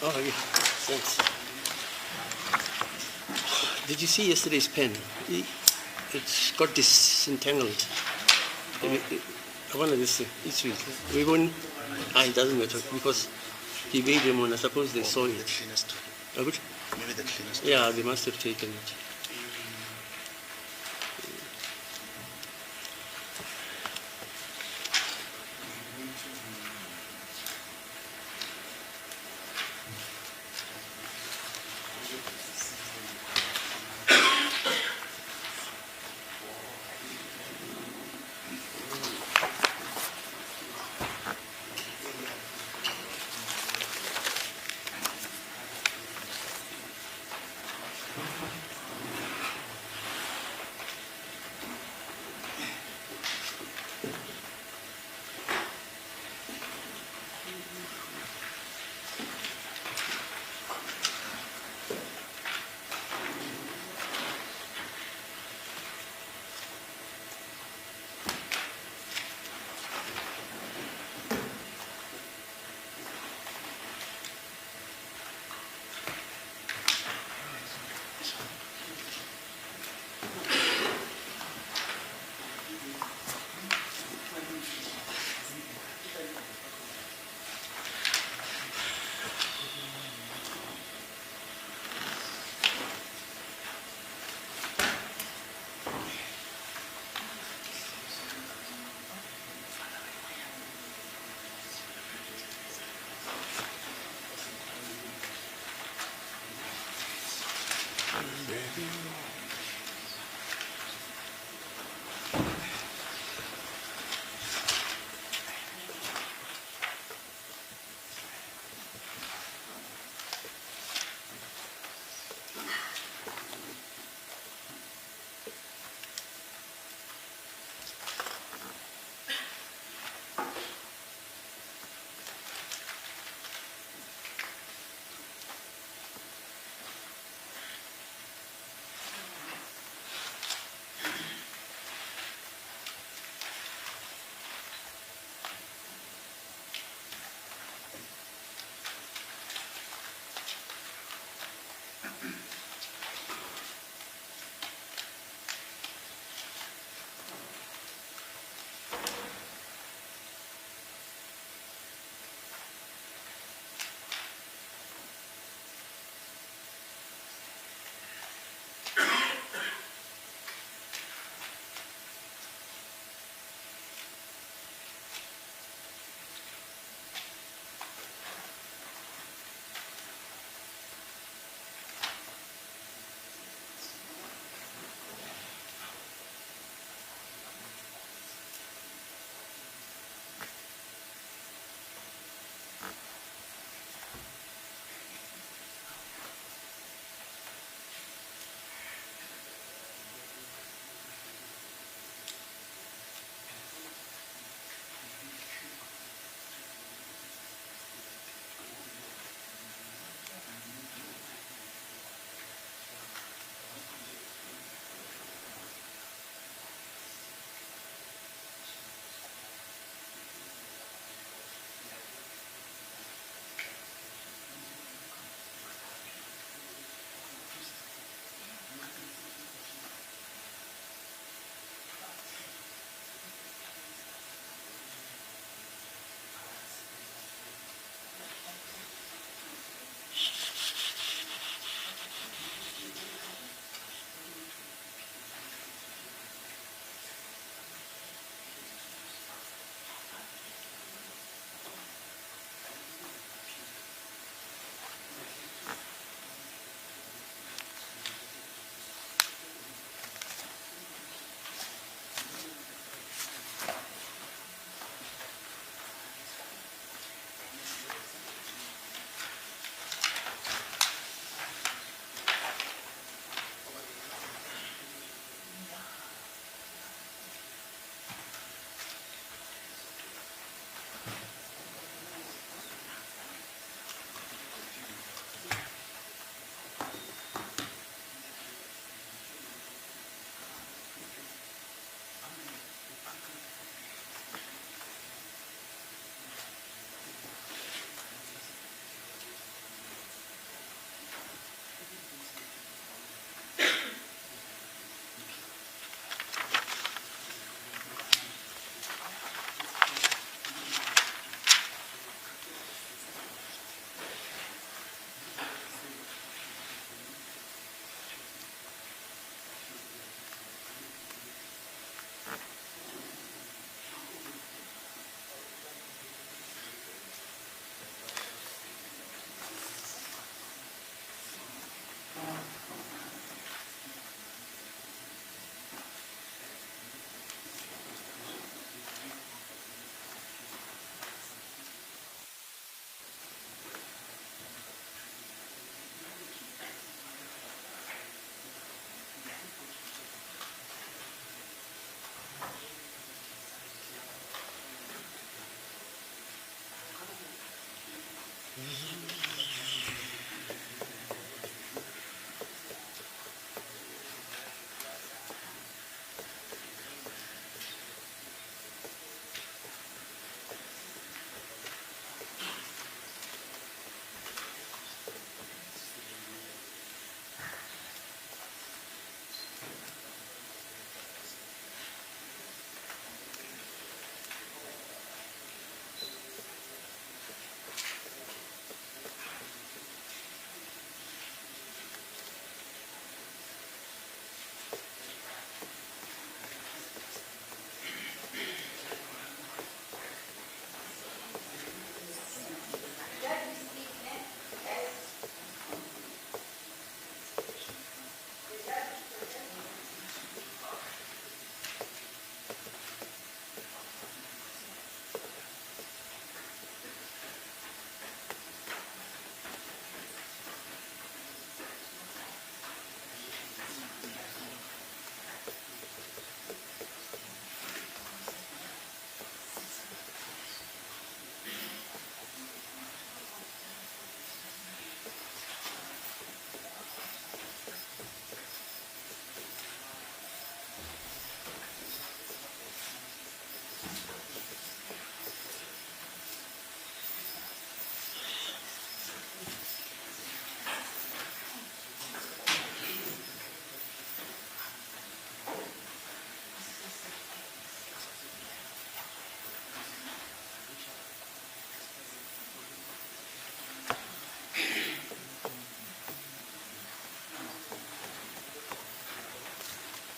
Oh, yeah. Thanks. Did you see yesterday's pen? It's got disentangled. One of this each week. We won't. It doesn't matter because he weighed them on. I suppose they saw The it. cleanest. Oh, good? Maybe the cleanest. Yeah, they must have taken it.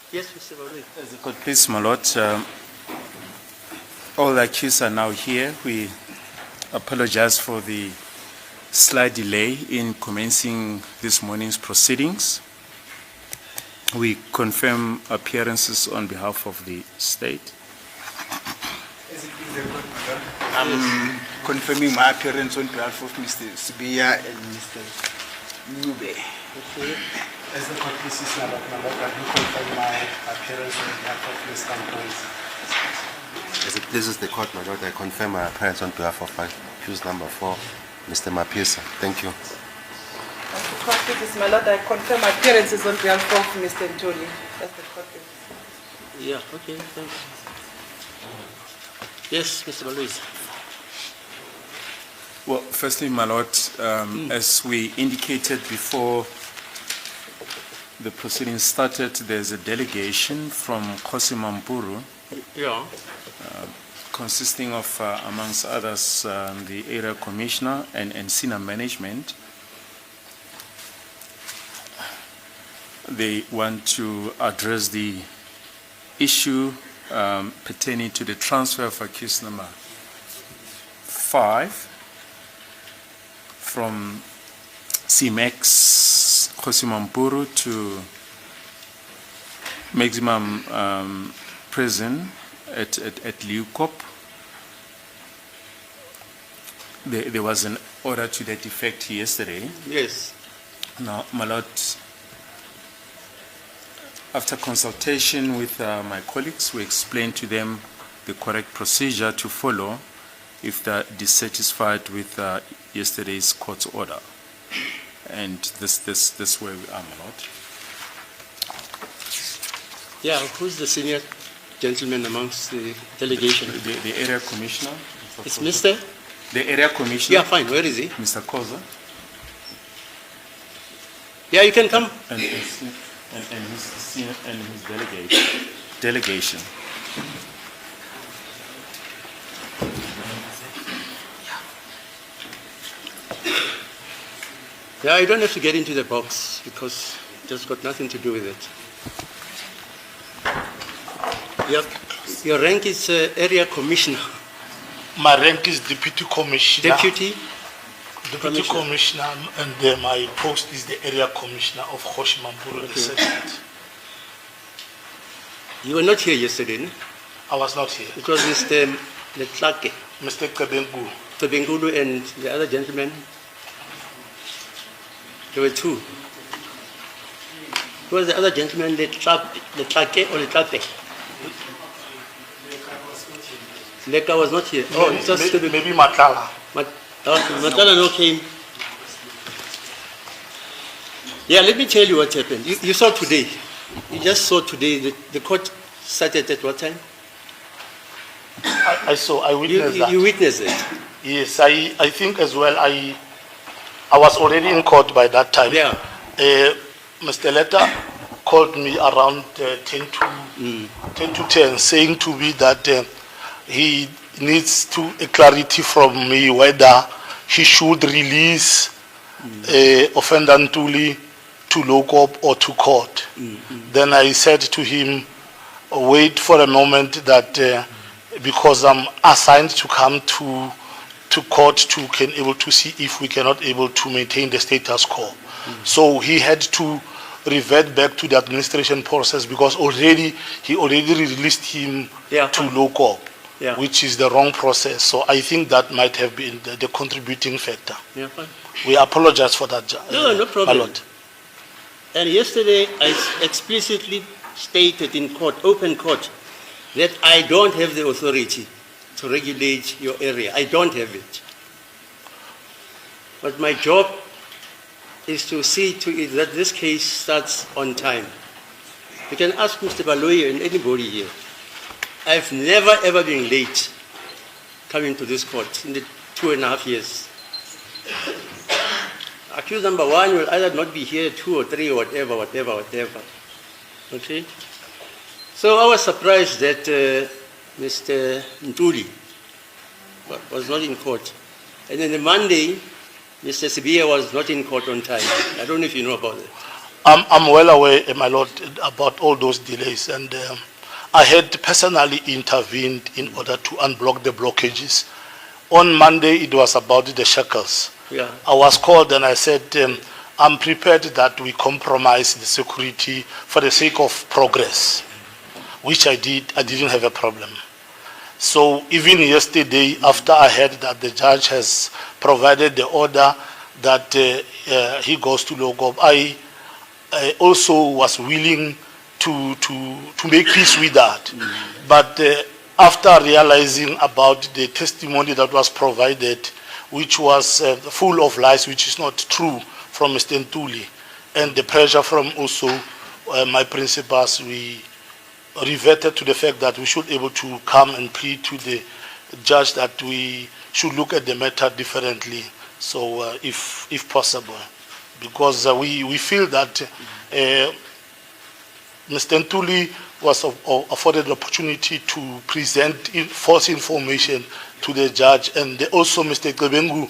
Yes, Mr. Balui. As the court, please, my lord, all the accused are now here. We apologize for the slight delay in commencing this morning's proceedings. We confirm appearances on behalf of the state. I'm confirming my appearance on behalf of Mr. Sibia and Mr. Nube. As the court pleases, my lord, I do confirm my appearance on behalf of Mr. Mapisa. As it pleases the court, my lord, I confirm my appearance on behalf of accused number 4, Mr. Mapisa. Thank you. As the court pleases, my lord, I confirm my appearances on behalf of Mr. Ntuli. That's the court pleases. Yeah, okay, thanks. Yes, Mr. Balui. Well, firstly, my lord, as we indicated before the proceedings started, there's a delegation from Khosi Mampuru Yeah. consisting of, amongst others, the area commissioner and senior management. They want to address the issue pertaining to the transfer of accused number 5 from CMEX Khosi Mampuru to maximum prison at Liukop. There was an order to that effect yesterday. Yes. Now, my lord, after consultation with my colleagues, we explained to them the correct procedure to follow if they're dissatisfied with yesterday's court's order. And this where we are, my lord. Yeah, who's the senior gentleman amongst the delegation? The area commissioner. It's Mr.? The area commissioner. Yeah, fine. Where is he? Mr. Koza. Yeah, you can come. And his senior and his delegation. Yeah, you don't have to get into the box because it's got nothing to do with it. Yep. Your rank is area commissioner. My rank is deputy commissioner. Deputy? Deputy Commissioner. commissioner, and my post is the area commissioner of Khosi Mampuru Okay. Settlement. You were not here yesterday, no? I was not here. It was Mr. Letlake, Mr. Kabengu. Tobengulu, and the other gentleman. There were two. Who was the other gentleman, Letlake or Letlate? Leka was not here. Oh, it's just maybe Matala. Okay, Matalano came. Yeah, let me tell you what happened. You saw today. You just saw today the court started at what time? I saw, I witnessed that. You witnessed it. Yes, I think as well, I was already in court by that time. Yeah. Mr. Letta called me around 10 to 10, saying to me that he needs a clarity from me whether he should release offender Ntuli to Locop or to court. Then I said to him, wait for a moment that because I'm assigned to come to court to can able to see if we cannot able to maintain the status quo. So he had to revert back to the administration process because he already released him to Locop, which is the wrong process. So I think that might have been the contributing factor. Yeah, fine. We apologize for that. No problem. My Lord. And yesterday I explicitly stated in court, open court, that I don't have the authority to regulate your area. I don't have it. But my job is to see to it that this case starts on time. You can ask Mr. Baloyi and anybody here. I've never ever been late coming to this court in the 2.5 years. Accused number one will either not be here 2 or 3 or whatever. Okay? So I was surprised that Mr. Ntuli was not in court. And then the Monday, Mr. Sibiya was not in court on time. I don't know if you know about that. I'm well aware, my Lord, about all those delays. And I had personally intervened in order to unblock the blockages. On Monday, it was about the shackles. Yeah. I was called and I said, I'm prepared that we compromise the security for the sake of progress, which I did. I didn't have a problem. So even yesterday, after I heard that the judge has provided the order that he goes to Locop, I also was willing to make peace with that. But after realizing about the testimony that was provided, which was full of lies, which is not true, from Mr. Ntuli, and the pressure from also my principals, we reverted to the fact that we should be able to come and plead to the judge that we should look at the matter differently, so if possible, because we feel that Mr. Ntuli was afforded the opportunity to present false information to the judge, and also Mr. Gqebengu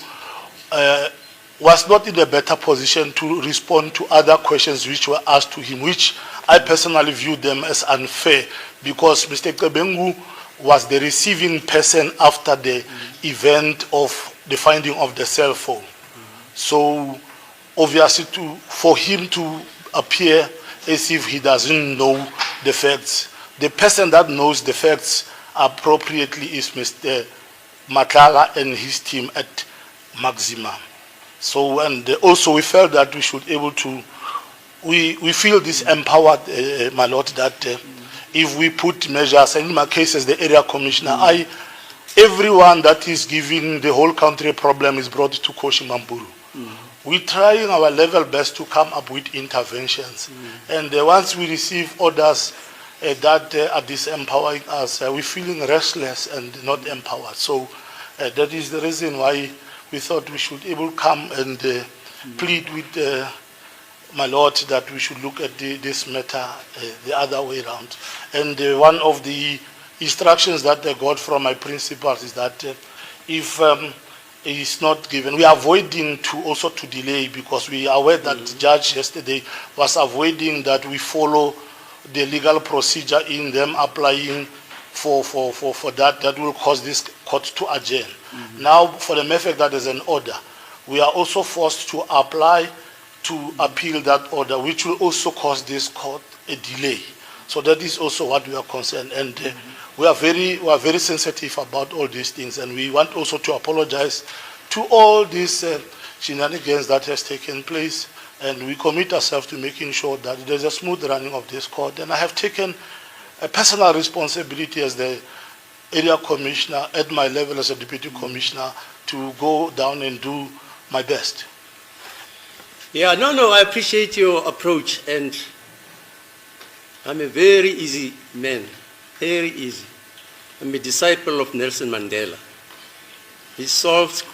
was not in a better position to respond to other questions which were asked to him, which I personally view them as unfair, because Mr. Gqebengu was the receiving person after the event of the finding of the cell phone. So obviously for him to appear as if he doesn't know the facts, the person that knows the facts appropriately is Mr. Matlala and his team at Maximum. So, and also we felt that we should able to, we feel this empowered, my Lord, that if we put measures, and in my case as the area commissioner, everyone that is giving the whole country a problem is brought to Koshimamburu. We're trying our level best to come up with interventions. And once we receive orders that are disempowering us, we're feeling restless and not empowered. So that is the reason why we thought we should able come and plead with my Lord that we should look at this matter the other way around. And one of the instructions that I got from my principals is that if is not given, we are avoiding to delay, because we are aware that the judge yesterday was avoiding that we follow the legal procedure in them applying for that will cause this court to adjourn. Now, for the mere fact that there's an order, we are also forced to apply to appeal that order, which will also cause this court a delay. So that is also what we are concerned, and we are very sensitive about all these things, and we want also to apologize to all these shenanigans that has taken place, and we commit ourselves to making sure that there's a smooth running of this court. And I have taken a personal responsibility as the area commissioner at my level as a deputy commissioner to go down and do my best. Yeah, no, I appreciate your approach, and I'm a very easy man, very easy. I'm a disciple of Nelson Mandela. He solved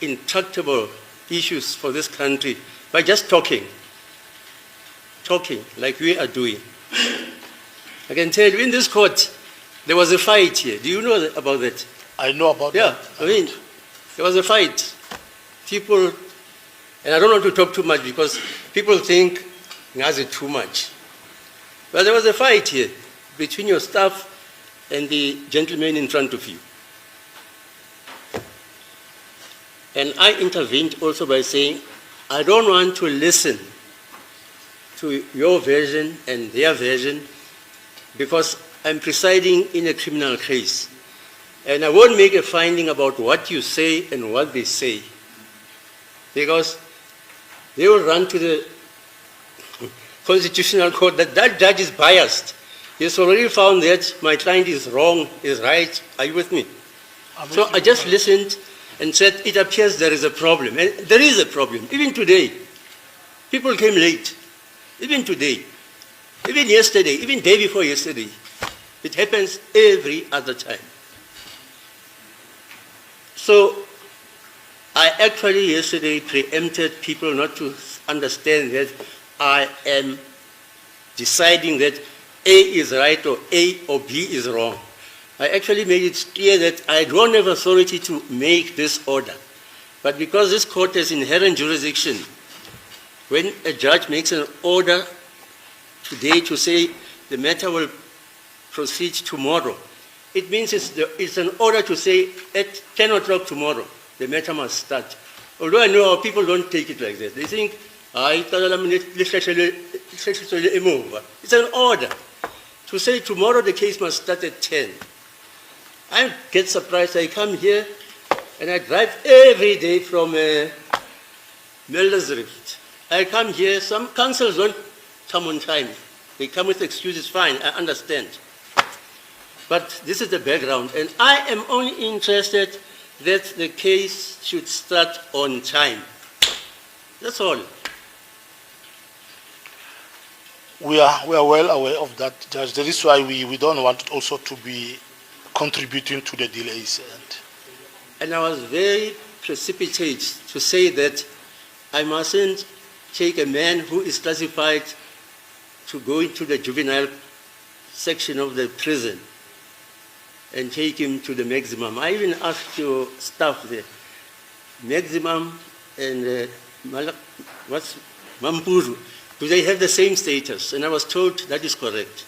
intractable issues for this country by just talking like we are doing. I can tell you, in this court, there was a fight here. Do you know about that? I know about Yeah, that. I mean, there was a fight. People, and I don't want to talk too much because people think Ngazi too much. But there was a fight here between your staff and the gentleman in front of you. And I intervened also by saying, I don't want to listen to your version and their version because I'm presiding in a criminal case. And I won't make a finding about what you say and what they say, because they will run to the Constitutional Court that that judge is biased. He's already found that my client is wrong, is right. Are you with me? So I just listened and said, it appears there is a problem. And there is a problem. Even today, people came late. Even today, even yesterday, even day before yesterday. It happens every other time. So I actually yesterday preempted people not to understand that I am deciding that A is right or A or B is wrong. I actually made it clear that I don't have authority to make this order. But because this court has inherent jurisdiction, when a judge makes an order today to say the matter will proceed tomorrow, it means it's an order to say at 10 o'clock tomorrow, the matter must start. Although I know our people don't take it like that. They think, it's an order to say tomorrow the case must start at 10. I get surprised. I come here and I drive every day from Melder's Rift. I come here, some councils don't come on time. They come with excuses, fine, I understand. But this is the background, and I am only interested that the case should start on time. That's all. We are well aware of that, Judge. That is why we don't want also to be contributing to the delays. And I was very precipitate to say that I mustn't take a man who is classified to go into the juvenile section of the prison and take him to the maximum. I even asked your staff there, maximum and Mampuru, do they have the same status? And I was told that is correct.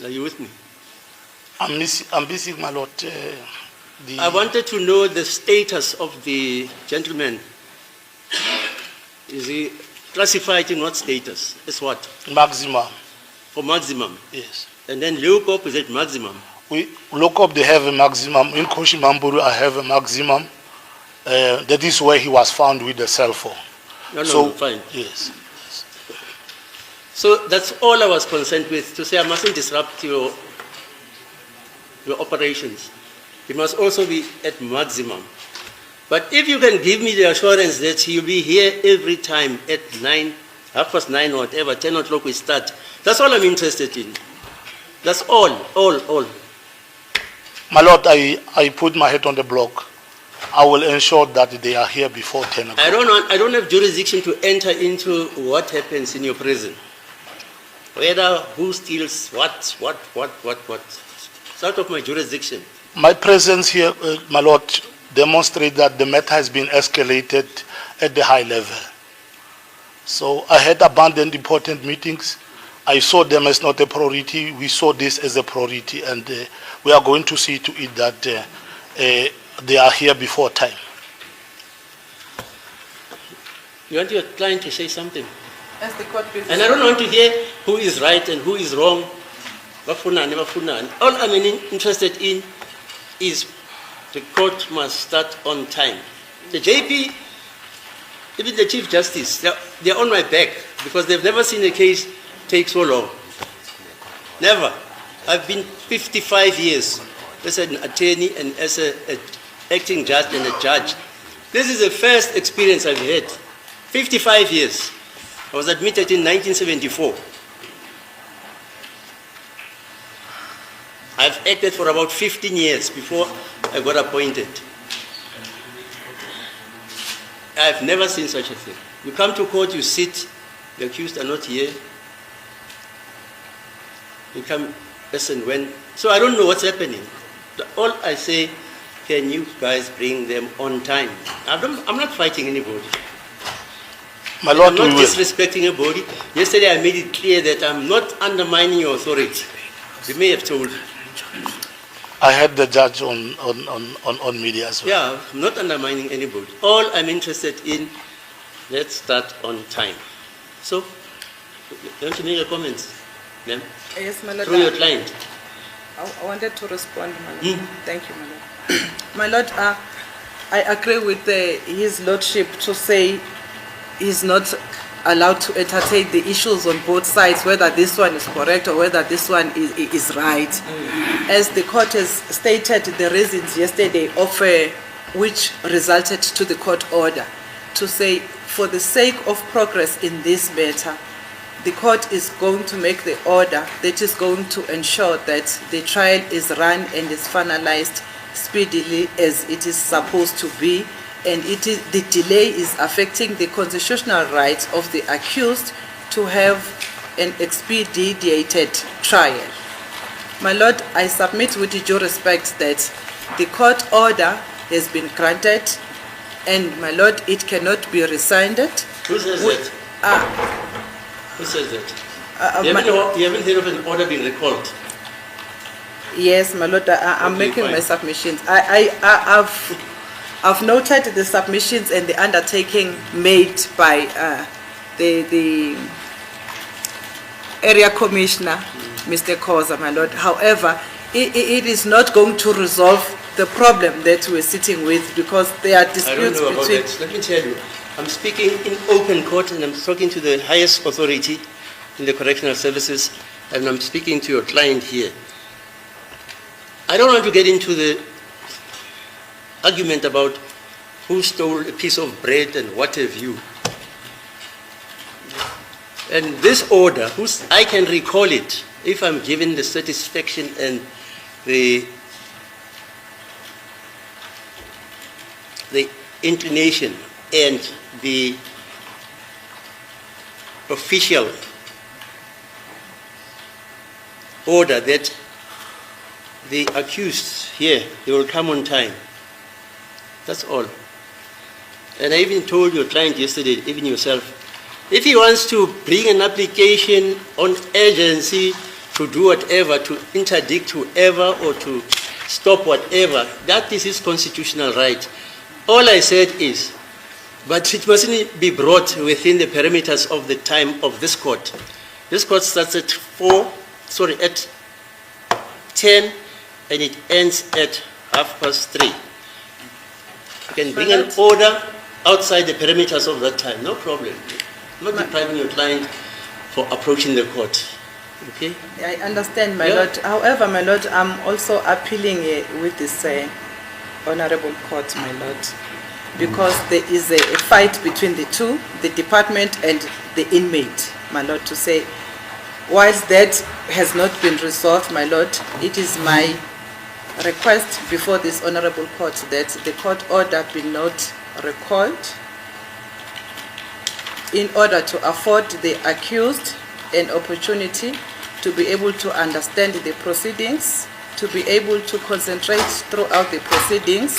Are you with me? I'm missing, my lord, I wanted to know the status of the gentleman. Is he classified in what status? It's what? maximum. For maximum. Yes. And then Leopold is at maximum. We look up, they have a maximum. In Koshi Mamburu, I have a maximum. That is where he was found with the cell phone. No, fine. Yes. So that's all I was concerned with, to say I mustn't disrupt your operations. It must also be at maximum. But if you can give me the assurance that he'll be here every time at 9, 9:30 or whatever, 10 o'clock we start, that's all I'm interested in. That's all. My lord, I put my head on the block. I will ensure that they are here before 10 o'clock. I don't have jurisdiction to enter into what happens in your prison. Whether who steals what. It's out of my jurisdiction. My presence here, my lord, demonstrates that the matter has been escalated at the high level. So I had abandoned important meetings. I saw them as not a priority. We saw this as a priority, and we are going to see to it that they are here before time. You want your client to say something? As the court please. And I don't want to hear who is right and who is wrong. All I'm interested in is the court must start on time. The JP, even the Chief Justice, they're on my back because they've never seen a case take so long. Never. I've been 55 years as an attorney and as an acting judge and a judge. This is the first experience I've had. 55 years. I was admitted in 1974. I've acted for about 15 years before I got appointed. I've never seen such a thing. You come to court, you sit, the accused are not here. You come as and when. So I don't know what's happening. All I say, can you guys bring them on time? I'm not fighting anybody. My Lord, I'm we not will. disrespecting anybody. Yesterday I made it clear that I'm not undermining your authority. You may have told. I had the judge on media as well. Yeah, I'm not undermining anybody. All I'm interested in, let's start on time. So, don't you make a comment? Ma'am? Yes, my lord. Through your client. I wanted to respond, my lord. Thank you, my lord. My lord, I agree with his lordship to say he's not allowed to entertain the issues on both sides, whether this one is correct or whether this one is right. As the court has stated the reasons yesterday of which resulted to the court order, to say for the sake of progress in this matter, the court is going to make the order that is going to ensure that the trial is run and is finalized speedily as it is supposed to be, and the delay is affecting the constitutional rights of the accused to have an expedited trial. My lord, I submit with due respect that the court order has been granted, and my lord, it cannot be rescinded. Who says that? Who says that? You haven't heard of an order being recalled? Yes, my lord, I'm Okay, making fine. my submissions. I've noted the submissions and the undertaking made by the area commissioner, Mr. Khoza, my lord. However, it is not going to resolve the problem that we're sitting with, because there are I don't disputes know about between. that. Let me tell you, I'm speaking in open court and I'm talking to the highest authority in the correctional services, and I'm speaking to your client here. I don't want to get into the argument about who stole a piece of bread and what have you. And this order, I can recall it if I'm given the satisfaction and the inclination and the official order that the accused here, they will come on time. That's all. And I even told your client yesterday, even yourself, if he wants to bring an application on urgency to do whatever, to interdict whoever or to stop whatever, that is his constitutional right. All I said is, but it mustn't be brought within the perimeters of the time of this court. This court starts at 10 and it ends at 3:30. You can bring an order outside the perimeters of that time, no problem. Not depriving your client for approaching the court. Okay? I understand, my Yeah. lord. However, my lord, I'm also appealing with this honorable court, my lord, because there is a fight between the two, the department and the inmate, my lord, to say, whilst that has not been resolved, my lord, it is my request before this honorable court that the court order be not recalled in order to afford the accused an opportunity to be able to understand the proceedings, to be able to concentrate throughout the proceedings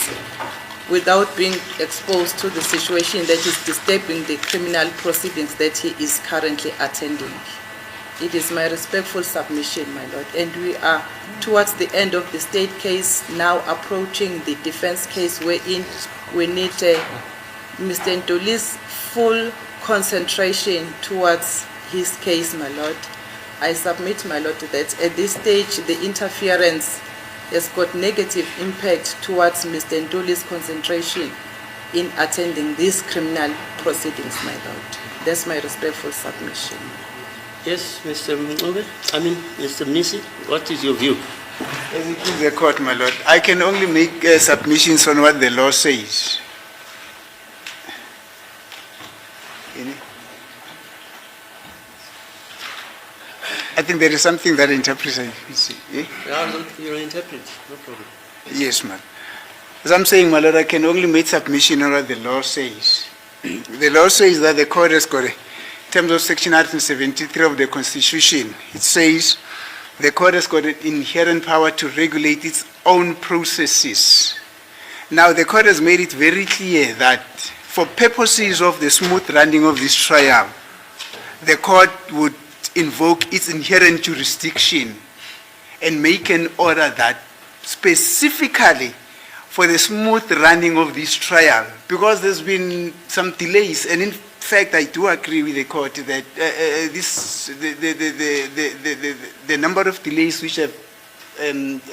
without being exposed to the situation that is disturbing the criminal proceedings that he is currently attending. It is my respectful submission, my lord, and we are towards the end of the state case, now approaching the defense case, wherein we need Mr. Ntoli's full concentration towards his case, my lord. I submit, my lord, that at this stage the interference has got negative impact towards Mr. Ntoli's concentration in attending these criminal proceedings, my lord. That's my respectful submission. Yes, Mr. Mngube? I mean, Mr. Mnisi, what is your view? As it is the court, my lord, I can only make submissions on what the law says. Any? I think there is something that interprets. Eh? Yeah, you interpret, no problem. Yes, ma'am. As I'm saying, my lord, I can only make submission on what the law says. The law says that the court has got, in terms of section 173 of the Constitution, it says the court has got an inherent power to regulate its own processes. Now, the court has made it very clear that for purposes of the smooth running of this trial, the court would invoke its inherent jurisdiction and make an order that specifically for the smooth running of this trial, because there's been some delays, and in fact, I do agree with the court that the number of delays which have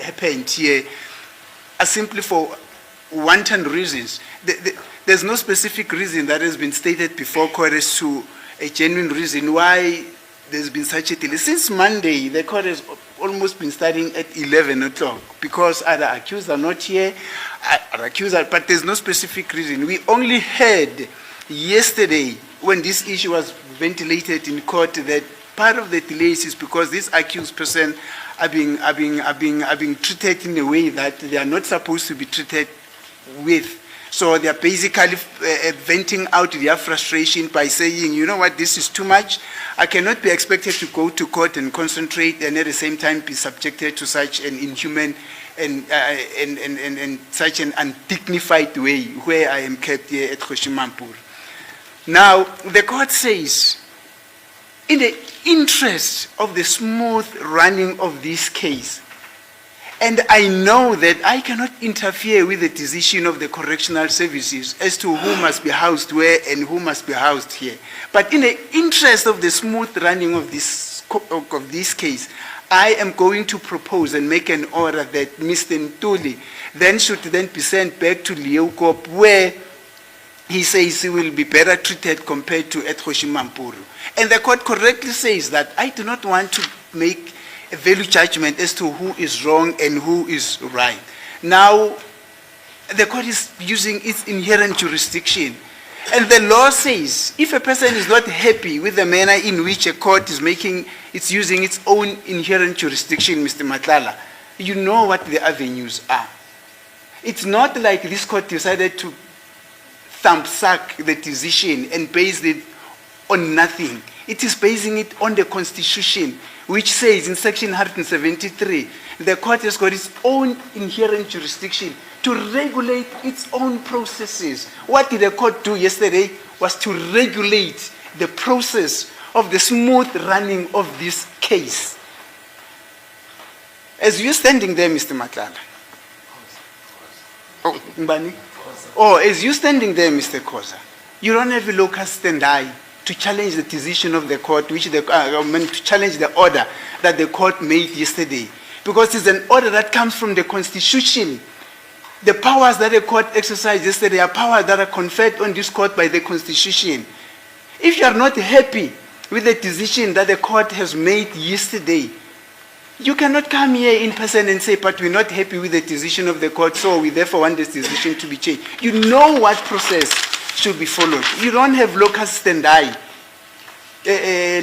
happened here are simply for wanton reasons. There's no specific reason that has been stated before court as to a genuine reason why there's been such a delay. Since Monday, the court has almost been starting at 11 o'clock because other accused are not here, but there's no specific reason. We only heard yesterday when this issue was ventilated in court that part of the delays is because these accused person are being treated in a way that they are not supposed to be treated with. So they are basically venting out their frustration by saying, you know what, this is too much. I cannot be expected to go to court and concentrate and at the same time be subjected to such an inhuman and such an undignified way where I am kept here at Kgosimampur. Now, the court says, in the interest of the smooth running of this case, and I know that I cannot interfere with the decision of the correctional services as to who must be housed where and who must be housed here. But in the interest of the smooth running of this case, I am going to propose and make an order that Mr. Ntuli should be sent back to Leeuwkop, where he says he will be better treated compared to at Kgosimampuru. And the court correctly says that I do not want to make a value judgment as to who is wrong and who is right. Now, the court is using its inherent jurisdiction. And the law says, if a person is not happy with the manner in which a court is using its own inherent jurisdiction, Mr. Matlala, you know what the avenues are. It's not like this court decided to thumbsuck the decision and base it on nothing. It is basing it on the Constitution, which says in section 173, the court has got its own inherent jurisdiction to regulate its own processes. What did the court do yesterday was to regulate the process of the smooth running of this case. As you're standing there, Mr. Matlala. Oh, Mbani? Oh, as you're standing there, Mr. Koza, you don't have a locus standi to challenge the decision of the court, to challenge the order that the court made yesterday. Because it's an order that comes from the Constitution. The powers that the court exercised yesterday are powers that are conferred on this court by the Constitution. If you are not happy with the decision that the court has made yesterday, you cannot come here in person and say, but we're not happy with the decision of the court, so we therefore want this decision to be changed. You know what process should be followed. You don't have locus standi,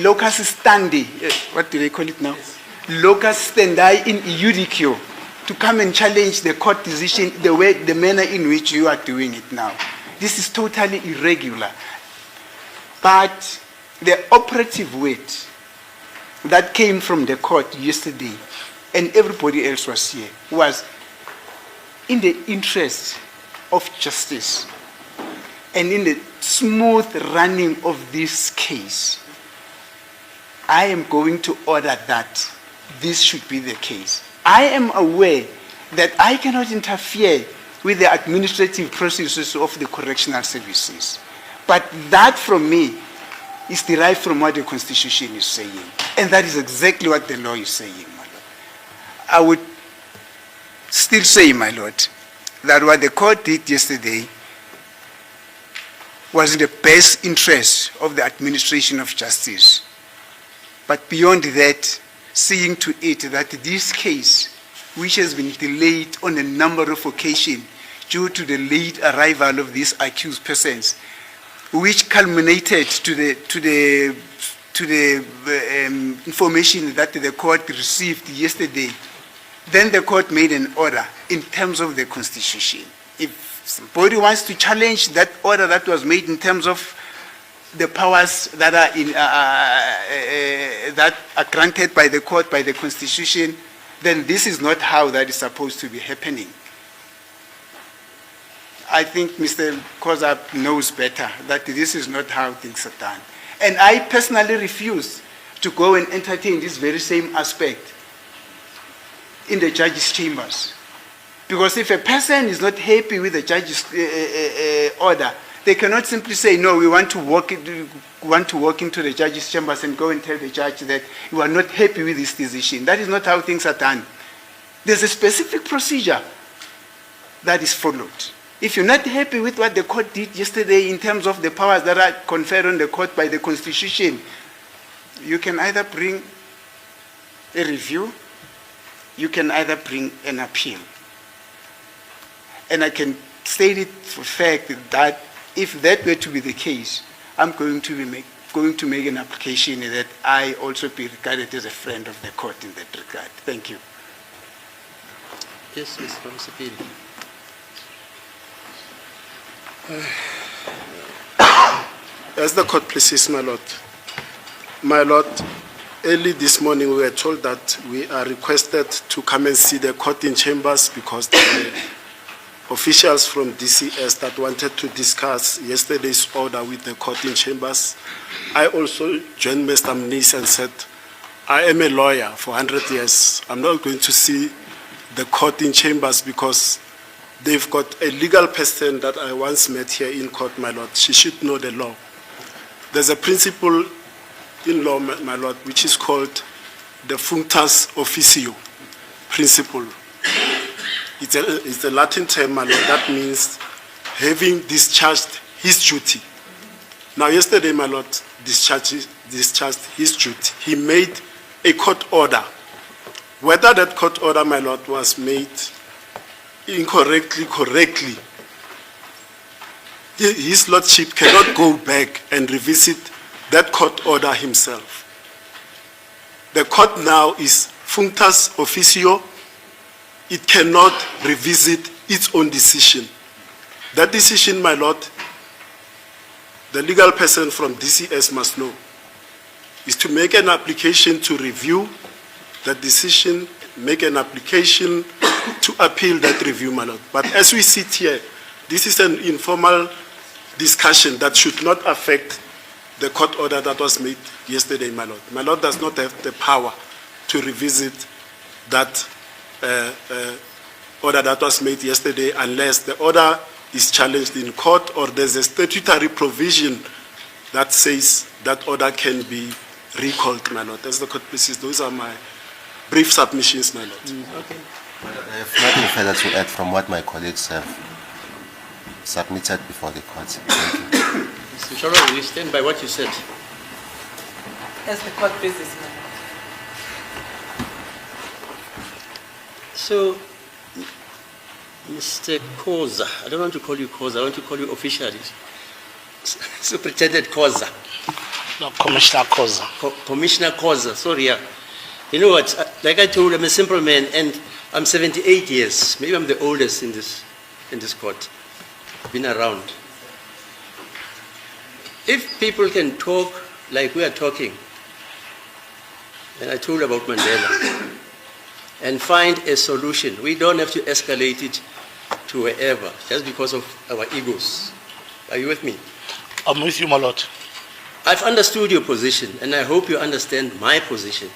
locus standi, what do they call it now? Yes. Locus standi in iudicio to come and challenge the court decision the manner in which you are doing it now. This is totally irregular. But the operative weight that came from the court yesterday, and everybody else was here, was in the interest of justice and in the smooth running of this case. I am going to order that this should be the case. I am aware that I cannot interfere with the administrative processes of the correctional services. But that from me is derived from what the Constitution is saying. And that is exactly what the law is saying, my Lord. I would still say, my Lord, that what the court did yesterday was in the best interest of the administration of justice. But beyond that, seeing to it that this case, which has been delayed on a number of occasions due to the late arrival of these accused persons, which culminated to the information that the court received yesterday, then the court made an order in terms of the Constitution. If somebody wants to challenge that order that was made in terms of the powers that are that are granted by the court, by the Constitution, then this is not how that is supposed to be happening. I think Mr. Koza knows better that this is not how things are done. And I personally refuse to go and entertain this very same aspect in the judge's chambers. Because if a person is not happy with the judge's order, they cannot simply say, no, we want to walk into the judge's chambers and go and tell the judge that you are not happy with this decision. That is not how things are done. There's a specific procedure that is followed. If you're not happy with what the court did yesterday in terms of the powers that are conferred on the court by the Constitution, you can either bring a review, you can either bring an appeal. And I can state it for fact that if that were to be the case, I'm going to make an application that I also be regarded as a friend of the court in that regard. Thank you. Yes, Mr. Msipili. As the court pleases, my lord. My lord, early this morning we were told that we are requested to come and see the court in chambers because the officials from DCS that wanted to discuss yesterday's order with the court in chambers. I also joined Mr. Mnisi and said, I am a lawyer for 100 years. I'm not going to see the court in chambers because they've got a legal person that I once met here in court, my lord. She should know the law. There's a principle in law, my lord, which is called the functus officio principle. It's a Latin term, my lord, that means having discharged his duty. Now, yesterday, my lord discharged his duty. He made a court order. Whether that court order, my lord, was made incorrectly, correctly, his lordship cannot go back and revisit that court order himself. The court now is functus officio. It cannot revisit its own decision. That decision, my lord, the legal person from DCS must know, is to make an application to review that decision, make an application to appeal that review, my lord. But as we sit here, this is an informal discussion that should not affect the court order that was made yesterday, my lord. My lord does not have the power to revisit that order that was made yesterday unless the order is challenged in court or there's a statutory provision that says that order can be recalled, my lord. As the court pleases, those are my brief submissions, my lord. Okay. I have nothing further to add from what my colleagues have submitted before the court. Thank you. Mr. Choro, will you stand by what you said? As the court pleases, madam. So, Mr. Koza, I don't want to call you Koza, I want to call you officially. Superintendent Koza. No, Commissioner Koza. Commissioner Koza, sorry. Yeah. You know what, like I told you, I'm a simple man and I'm 78 years. Maybe I'm the oldest in this court. Been around. If people can talk like we are talking, and I told you about Mandela, and find a solution, we don't have to escalate it to wherever, just because of our egos. Are you with me? I'm with you, my lord. I've understood your position, and I hope you understand my position.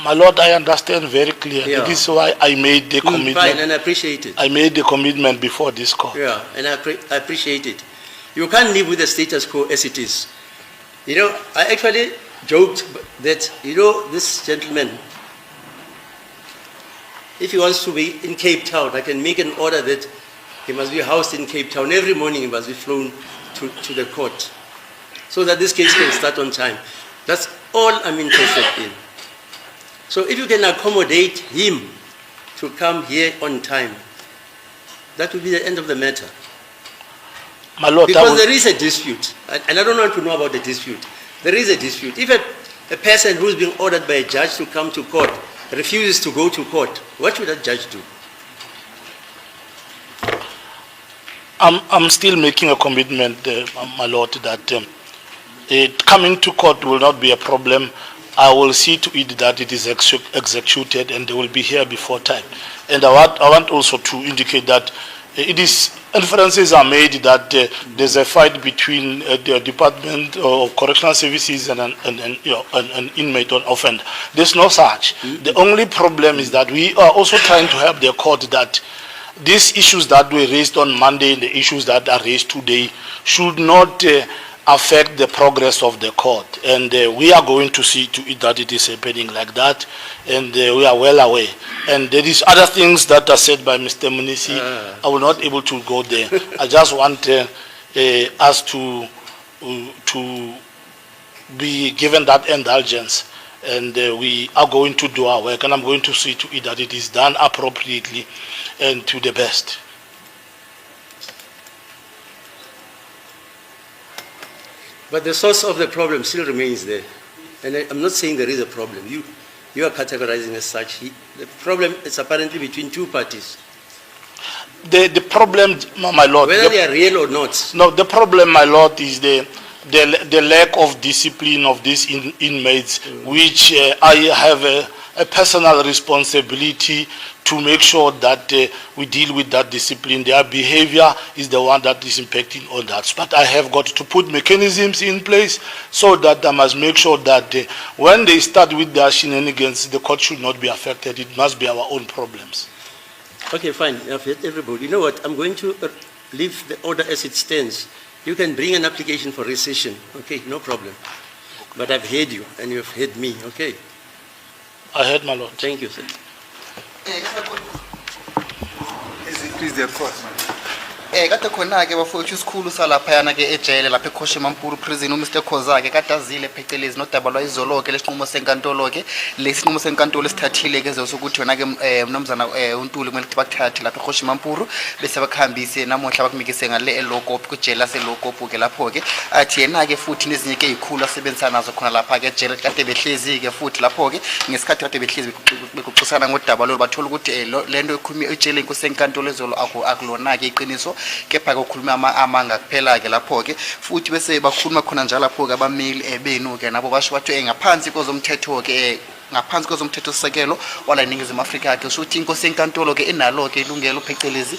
My lord, I understand very clearly. Yeah. This is why I made the commitment. Fine, and I appreciate it. I made the commitment before this court. Yeah, and I appreciate it. You can't live with the status quo as it is. You know, I actually joked that, you know, this gentleman, if he wants to be in Cape Town, I can make an order that he must be housed in Cape Town. Every morning he must be flown to the court so that this case can start on time. That's all I'm interested in. So if you can accommodate him to come here on time, that will be the end of the matter. My Lord, I Because will- there is a dispute, and I don't want to know about the dispute. There is a dispute. If a person who's being ordered by a judge to come to court refuses to go to court, what should that judge do? I'm still making a commitment, my Lord, that coming to court will not be a problem. I will see to it that it is executed and they will be here before time. And I want also to indicate that it is, inferences are made that there's a fight between the Department of Correctional Services and an inmate or offender. There's no such. The only problem is that we are also trying to help the court that these issues that were raised on Monday and the issues that are raised today should not affect the progress of the court. And we are going to see to it that it is happening like that, and we are well aware. And there is other things that are said by Mr. Munisi. I will not able to go there. I just want us to be given that indulgence. And we are going to do our work, and I'm going to see to it that it is done appropriately and to the best. But the source of the problem still remains there. And I'm not saying there is a problem. You are categorizing as such. The problem is apparently between two parties. The problem, my Lord, Whether they are real or not. no, the problem, my Lord, is the lack of discipline of these inmates, which I have a personal responsibility to make sure that we deal with that discipline. Their behavior is the one that is impacting on that. But I have got to put mechanisms in place so that I must make sure that when they start with their shenanigans, the court should not be affected. It must be our own problems. Okay, fine. I've heard everybody. You know what? I'm going to leave the order as it stands. You can bring an application for rescission. Okay, no problem. But I've heard you, and you've heard me. Okay. I heard, my Lord. Thank you, sir. Please, the court. Kade khona ke bafowethu isikhulu salaphayana ke ejele lapha eKhoshi Mampuru prison uMr Khoza ke kade azile phecelezi nodaba izolo ke lesinqumo senkantolo ke lesinqumo senkantolo sithathile ke zokuthi wena ke mnumzana uNtuli kumele ukuthi bakuthathe lapha eKhoshi Mampuru bese bakuhambise namuhla bakumikise ngale eLokop kujela seLokop ke lapho ke athi yena ke futhi nezinye ke izikhulu asebenzisa nazo khona lapha ke ejele kade behlezi ke futhi lapho ke ngesikhathi kade behlezi bekuxoxisana ngodaba lo bathola ukuthi lento ekhuluma ejele inkosi senkantolo ezolo akulona ke iqiniso kepha kokhuluma amanga kuphela ke lapho ke futhi bese bakhuluma khona njalo lapho ke abameli benu ke nabo basho bathi ngaphansi kozomthetho ke ngaphansi kozomthetho sisekelo wala iningizimu Afrika ke usuthi inkosi enkantolo ke inalo ke ilungelo phecelezi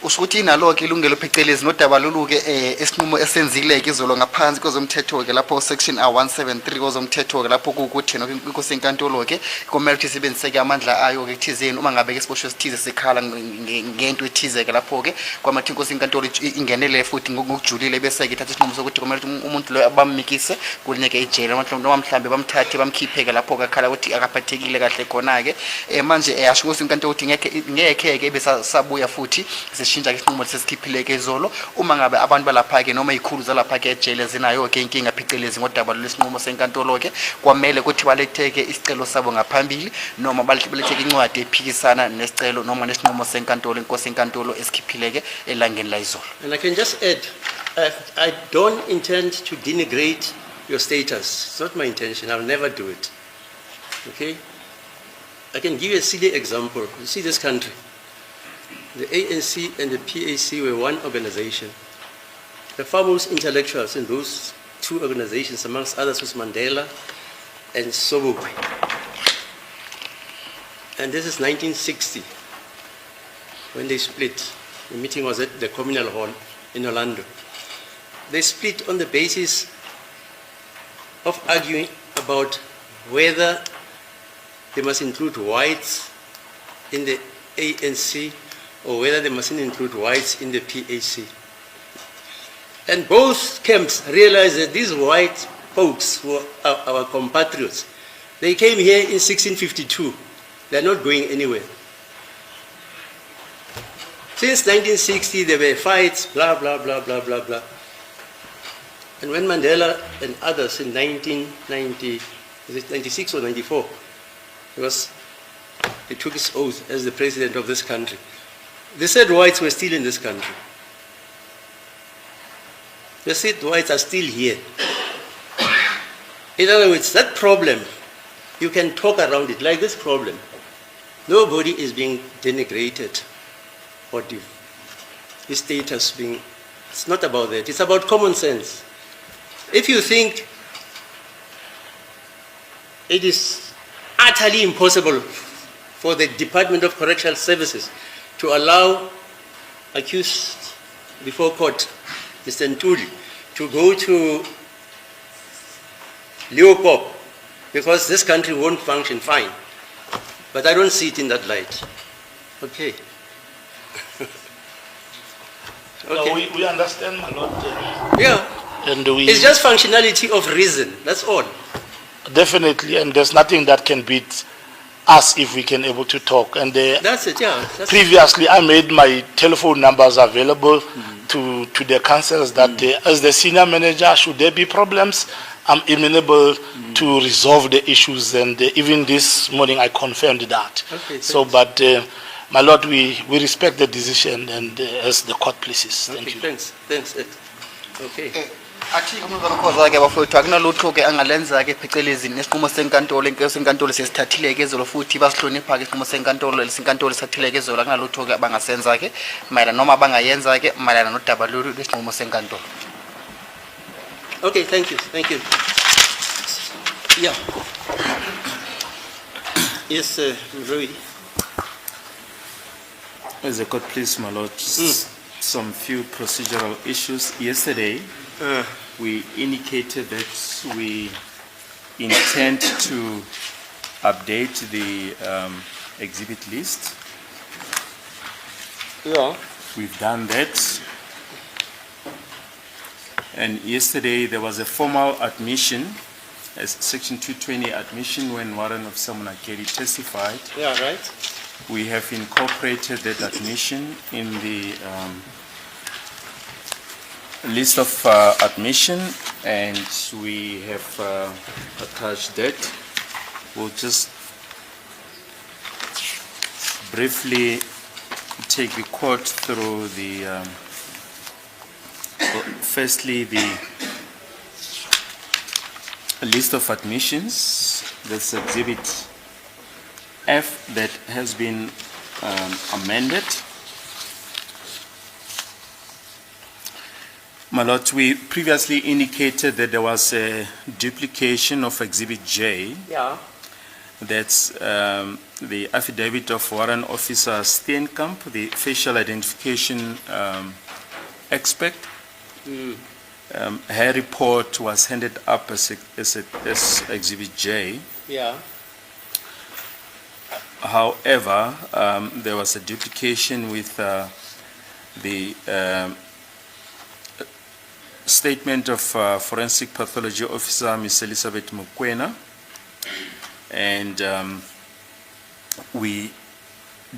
usuthi inalo ke ilungelo phecelezi nodaba lolu ke esinqumo esenzile ke izolo ngaphansi kozomthetho ke lapho section 173 kozomthetho ke lapho ukuthi inkosi enkantolo ke kumele ukuthi sibenzise ke amandla ayo ke thizeni uma ngabe ke siboshwe sithize sekhala ngento ethize ke lapho ke kwamathi inkosi enkantolo ingenele futhi ngokujulile bese ke thatha isinqumo sokuthi kumele umuntu lo abamikise kulineke ejele mhlawumbe bamthathe bamkhiphe ke lapho akakhala ukuthi akaphathekile kahle khona ke manje asho inkosi enkantolo ukuthi ngeke ke besabuya futhi sishintsha ke isinqumo sesikhiphile ke izolo uma ngabe abantu balapha ke noma izikhulu zalapha ke ejele zinayo ke inkinga phecelezi ngodaba lesinqumo senkantolo ke kwamele ukuthi baletheke isicelo sabo ngaphambili noma baletheke incwadi ephikisana nesicelo noma nesinqumo senkantolo inkosi enkantolo esikhiphile ke elangeni la izolo. And I can just add, I don't intend to denigrate your status. It's not my intention. I'll never do it. Okay? I can give you a silly example. You see this country. The ANC and the PAC were one organization. The foremost intellectuals in those two organizations, amongst others, was Mandela and Sobukwe. And this is 1960, when they split. The meeting was at the Communal Hall in Orlando. They split on the basis of arguing about whether they must include whites in the ANC or whether they mustn't include whites in the PAC. And both camps realized that these white folks who are our compatriots, they came here in 1652. They're not going anywhere. Since 1960, there were fights, blah, blah, blah, blah, blah, blah. And when Mandela and others in 1990, is it 96 or 94, he took his oath as the president of this country, they said whites were still in this country. They said whites are still here. In other words, that problem, you can talk around it, like this problem. Nobody is being denigrated or his status being, it's not about that, it's about common sense. If you think it is utterly impossible for the Department of Correctional Services to allow accused before court, Mr. Ntuli, to go to Leopold because this country won't function fine. But I don't see it in that light. Okay. No, we understand, my lord. Yeah. And we It's just functionality of reason, that's all. definitely, and there's nothing that can beat us if we can able to talk. And That's it, yeah. That's previously, I made my telephone numbers available to the councils that as the senior manager, should there be problems, I'm amenable to resolve the issues. And even this morning, I confirmed that. Okay, So, but my lord, we respect the decision and as the court pleases. Thank okay, you. thanks. Okay. Athi kumnumzana ke bafowethu akunalutho ke angalenza ke phecelezi nesinqumo senkantolo inkezo senkantolo sesithathile ke izolo futhi basihlonipha ke isinqumo senkantolo lesinkantolo sithathile ke izolo akunalutho ke abangasenza ke mayelana noma bangayenza ke mayelana nodaba lolu lesinqumo senkantolo. Okay, thank you. Yeah. Yes, Rui. As a court, please, my lord, some few procedural issues. Yesterday, we indicated that we intend to update the exhibit list. Yeah. We've done that. And yesterday, there was a formal admission, a Section 220 admission when Warren Officer Monakeri testified. Yeah, right. We have incorporated that admission in the list of admission, and we have attached that. We'll just briefly take the court through the, firstly, the list of admissions. That's Exhibit F that has been amended. My lord, we previously indicated that there was a duplication of Exhibit J. Yeah. That's the affidavit of Warrant Officer Steenkamp, the facial identification expert. Her report was handed up as Exhibit J. Yeah. However, there was a duplication with the statement of Forensic Pathology Officer Ms. Elizabeth Mokoena, and we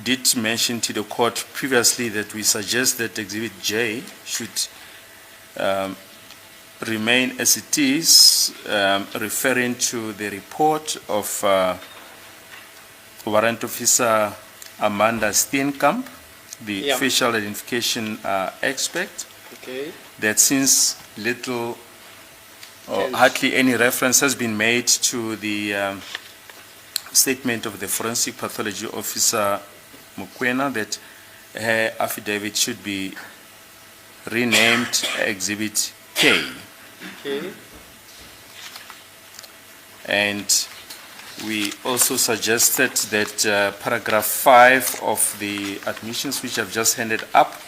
did mention to the court previously that we suggest that Exhibit J should remain as it is, referring to the report of Warrant Officer Amanda Steenkamp, the facial identification expert, Okay. that since little or hardly any reference has been made to the statement of the Forensic Pathology Officer Mokoena, that her affidavit should be renamed Exhibit K. Okay. And we also suggested that paragraph 5 of the admissions which I've just handed up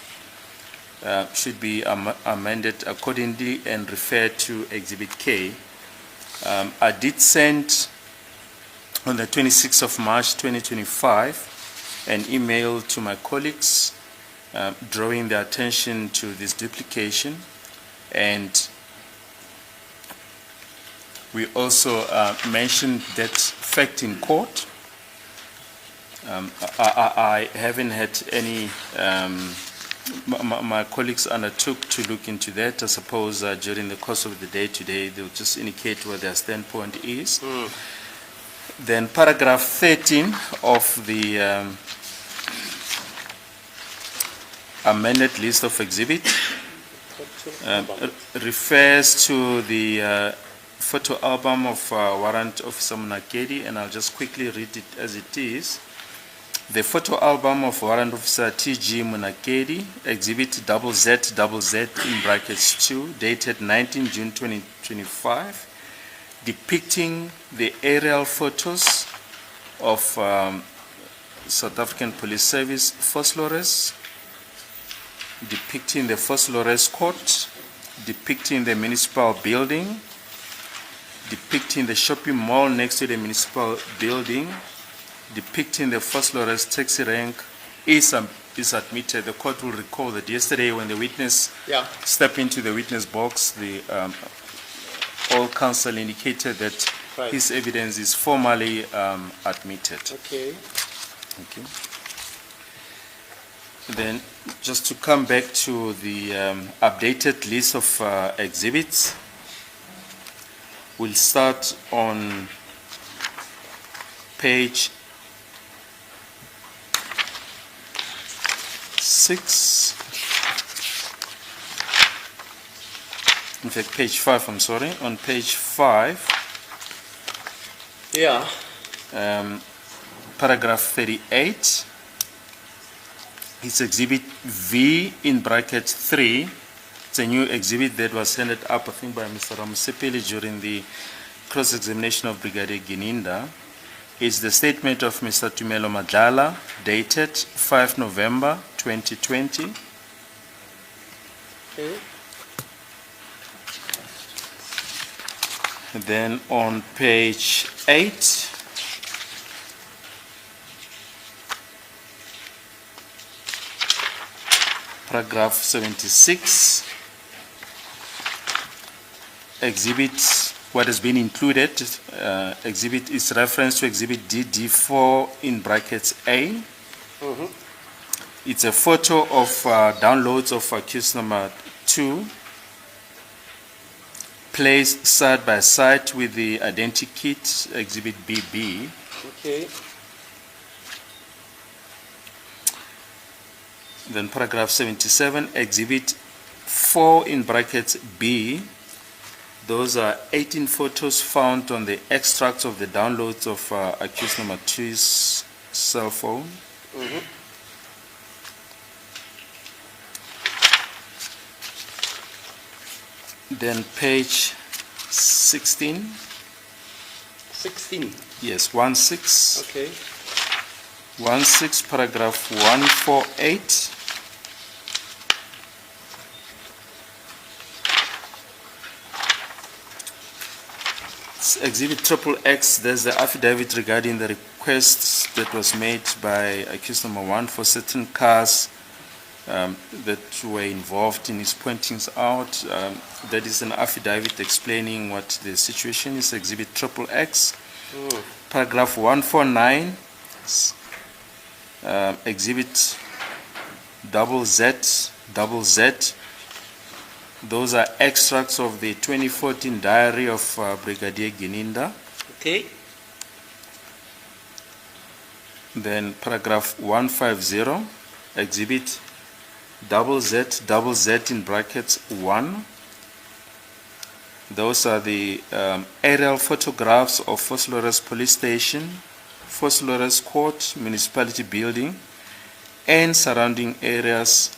should be amended accordingly and referred to Exhibit K. I did send on the 26th of March 2025 an email to my colleagues drawing their attention to this duplication, and we also mentioned that fact in court. I haven't had any My colleagues undertook to look into that. I suppose during the course of the day today, they'll just indicate what their standpoint is. Then paragraph 13 of the amended list of exhibits refers to the photo album of Warrant Officer Munakedi, and I'll just quickly read it as it is. The photo album of Warrant Officer T.G. Munakedi, Exhibit ZZZZ in brackets 2, dated 19 June 2025, depicting the aerial photos of South African Police Service First Lawrence, depicting the First Lawrence Court, depicting the municipal building, depicting the shopping mall next to the municipal building, depicting the First Lawrence taxi rank is admitted. The court will recall that yesterday when the witness stepped into the witness box, the all counsel indicated that his evidence is formally admitted. Okay. Thank you. Then, just to come back to the updated list of exhibits, we'll start on page 6. In fact, page 5, I'm sorry. On page 5, Yeah. paragraph 38, it's exhibit V in bracket 3. It's a new exhibit that was handed up, I think, by Mr. Ramusepeli during the cross-examination of Brigadier Gininda. It's the statement of Mr. Tumelo Madlala, dated 5 November 2020. Okay. Then on page 8, paragraph 76, exhibit, what has been included, exhibit is reference to exhibit DD4 in brackets A. It's a photo of downloads of accused number 2, placed side by side with the identikit, exhibit BB. Okay. Then paragraph 77, exhibit 4 in brackets B. Those are 18 photos found on the extracts of the downloads of accused number 2's cell phone. Then page 16. 16. Yes, 16. Okay. 16, paragraph 148. It's exhibit XXX, there's the affidavit regarding the request that was made by accused number 1 for certain cars that were involved in his pointings out. That is an affidavit explaining what the situation is, exhibit XXX. Paragraph 149, exhibit ZZZ. Those are extracts of the 2014 diary of Brigadier Gininda. Okay. Then paragraph 150, exhibit ZZZ in brackets 1. Those are the aerial photographs of First Lawrence Police Station, First Lawrence Court, Municipality Building, and surrounding areas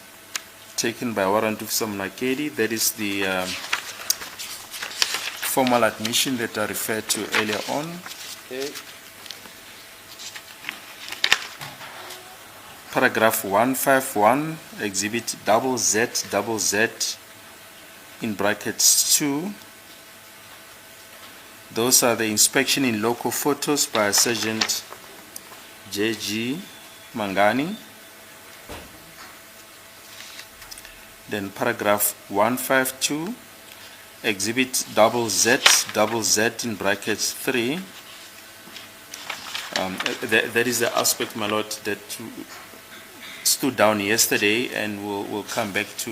taken by Warrant Officer Munakedi. That is the formal admission that I referred to earlier on. Okay. Paragraph 151, exhibit ZZZ in brackets 2. Those are the inspection in local photos by Sergeant J.G. Mangani. Then paragraph 152, exhibit ZZZ in brackets 3. That is the aspect, my lord, that stood down yesterday, and we'll come back to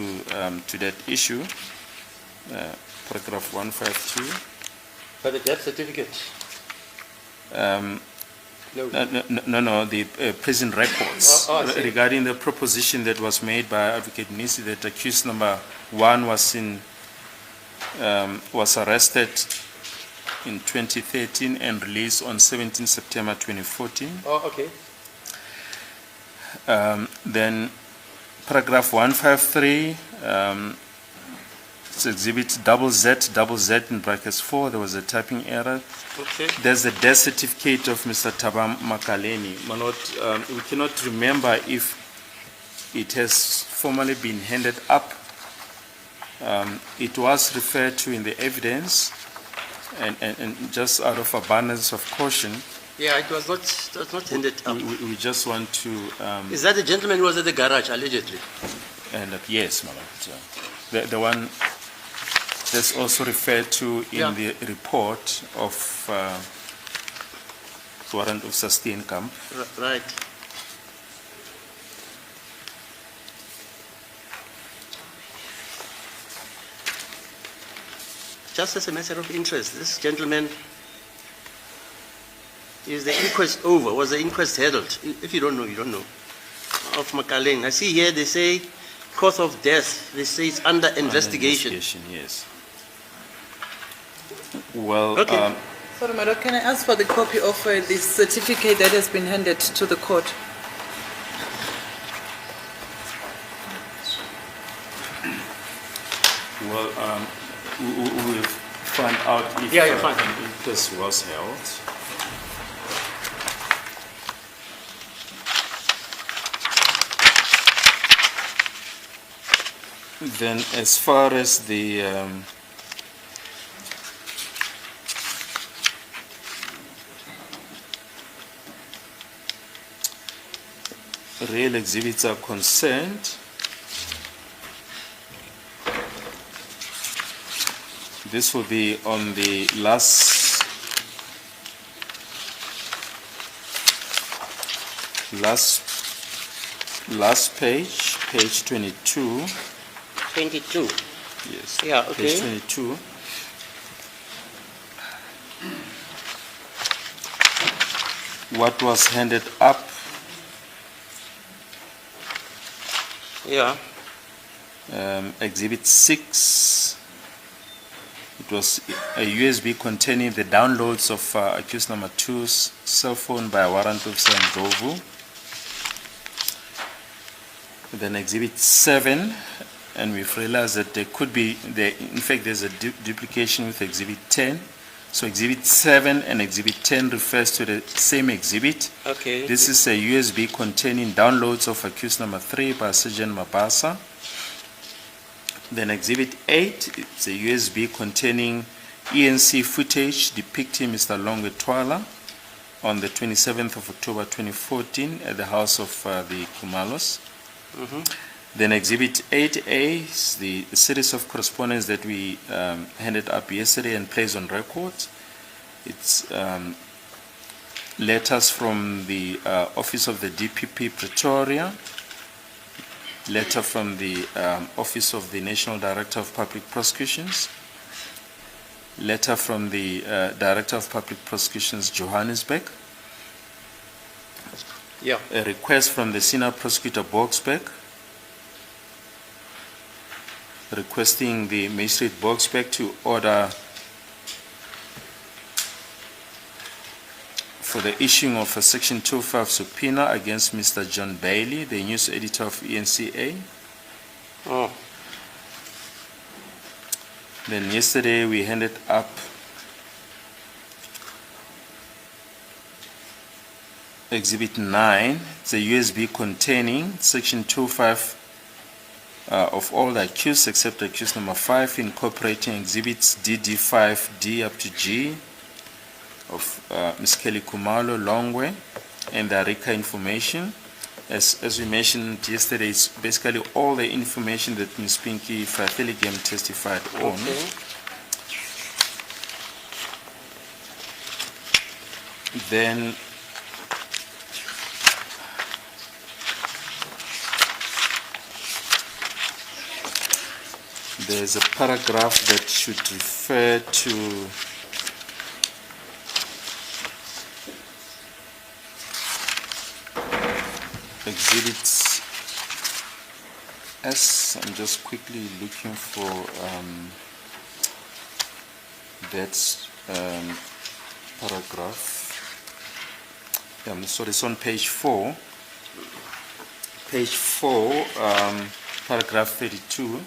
that issue. Paragraph 152. But the death certificate? No, the prison records. I see. Regarding the proposition that was made by Advocate Nisi that accused number 1 was arrested in 2013 and released on 17 September 2014. Oh, okay. Then paragraph 153, it's exhibit ZZ in brackets 4, there was a typing error. Okay. There's the death certificate of Mr. Thabang Makaleni. My Lord, we cannot remember if it has formally been handed up. It was referred to in the evidence, and just out of abundance of caution, Yeah, it was not handed up. we just want to, Is that the gentleman who was at the garage, allegedly? and yes, my Lord. The one that's also referred to in Yeah. the report of warrant of sustained camp. Right. Just as a matter of interest, this gentleman, is the inquest over? Was the inquest held? If you don't know, you don't know. Of Makaleng. I see here they say cause of death. They say it's under investigation. Yes. Well, Okay. Sorry, my lord, can I ask for the copy of this certificate that has been handed to the court? we'll find out if Yeah, fine. an inquest was held. Then, as far as the real exhibits are concerned, this will be on the last page, page 22. 22. Yes. Yeah, Page okay. 22. What was handed up, Yeah. Exhibit 6, it was a USB containing the downloads of accused number 2's cell phone by warrant of Ndlovu. Then Exhibit 7, and we've realized that there could be, in fact, there's a duplication with Exhibit 10. So Exhibit 7 and Exhibit 10 refers to the same exhibit. Okay. This is a USB containing downloads of accused number 3 by Sergeant Mabasa. Then Exhibit 8, it's a USB containing ENC footage depicting Mr. Longwe Twala on the 27th of October 2014 at the house of the Kumalos. Then Exhibit 8A is the series of correspondence that we handed up yesterday and placed on record. It's letters from the Office of the DPP Pretoria, letter from the Office of the National Director of Public Prosecutions, letter from the Director of Public Prosecutions, Johannesburg, Yeah. a request from the Senior Prosecutor Boksburg, requesting the Magistrate Boksburg to order for the issuing of a Section 205 subpoena against Mr. John Bailey, the news editor of ENCA. Oh. Then yesterday we handed up Exhibit 9. It's a USB containing Section 205 of all the accused except accused number 5, incorporating exhibits DD5D up to G of Ms. Kelly Kumalo Longwe and the RICA information. As we mentioned yesterday, it's basically all the information that Ms. Pinky Fratelligam testified on. Okay. Then There's a paragraph that should refer to exhibits S. I'm just quickly looking for that paragraph. Yeah, so it's on page 4. Page 4, paragraph 32.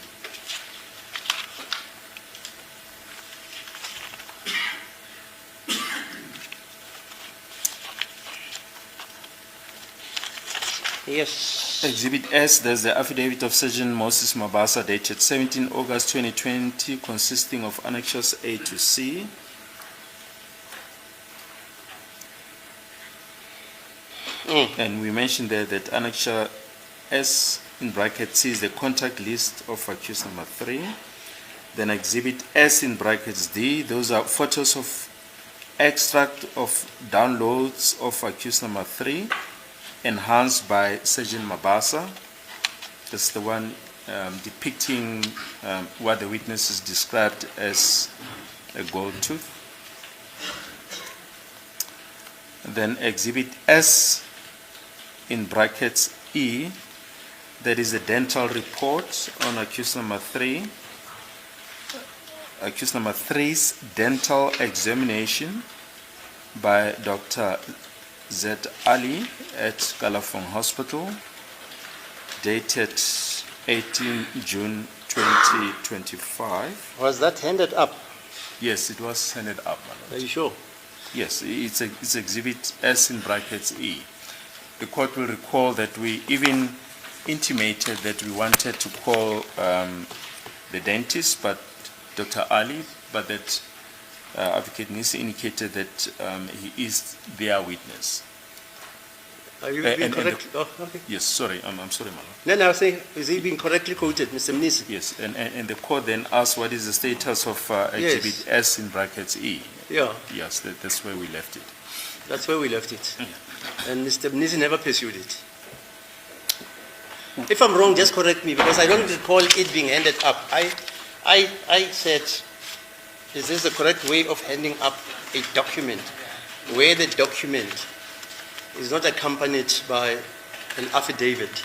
Yes. Exhibit S, there's the affidavit of Surgeon Moses Mabasa dated 17 August 2020, consisting of annexures A to C. And we mentioned there that annexure S in bracket C is the contact list of accused number 3. Then exhibit S in brackets D, those are photos of extract of downloads of accused number 3, enhanced by Surgeon Mabasa. That's the one depicting what the witness is described as a gold tooth. Then exhibit S in brackets E, that is a dental report on accused number 3. Accused number 3's dental examination by Dr. Z. Ali at Kalafong Hospital, dated 18 June 2025. Was that handed up? Yes, it was handed up, my Are lord. you sure? Yes, it's exhibit S in brackets E. The court will recall that we even intimated that we wanted to call the dentist, but Dr. Ali, but that Advocate Nisi indicated that he is their witness. Are you And- being and correct? Oh, okay. Yes, sorry, I'm sorry, my lord. No, no, I was saying, is he being correctly quoted, Mr. Mnisi? Yes, and the court then asked what is the status of exhibit S in brackets E. Yeah, Yes, that's where we left it. that's where we left it. And Mr. Mnisi never pursued it. If I'm wrong, just correct me, because I don't recall it being handed up. I said, is this the correct way of handing up a document where the document is not accompanied by an affidavit?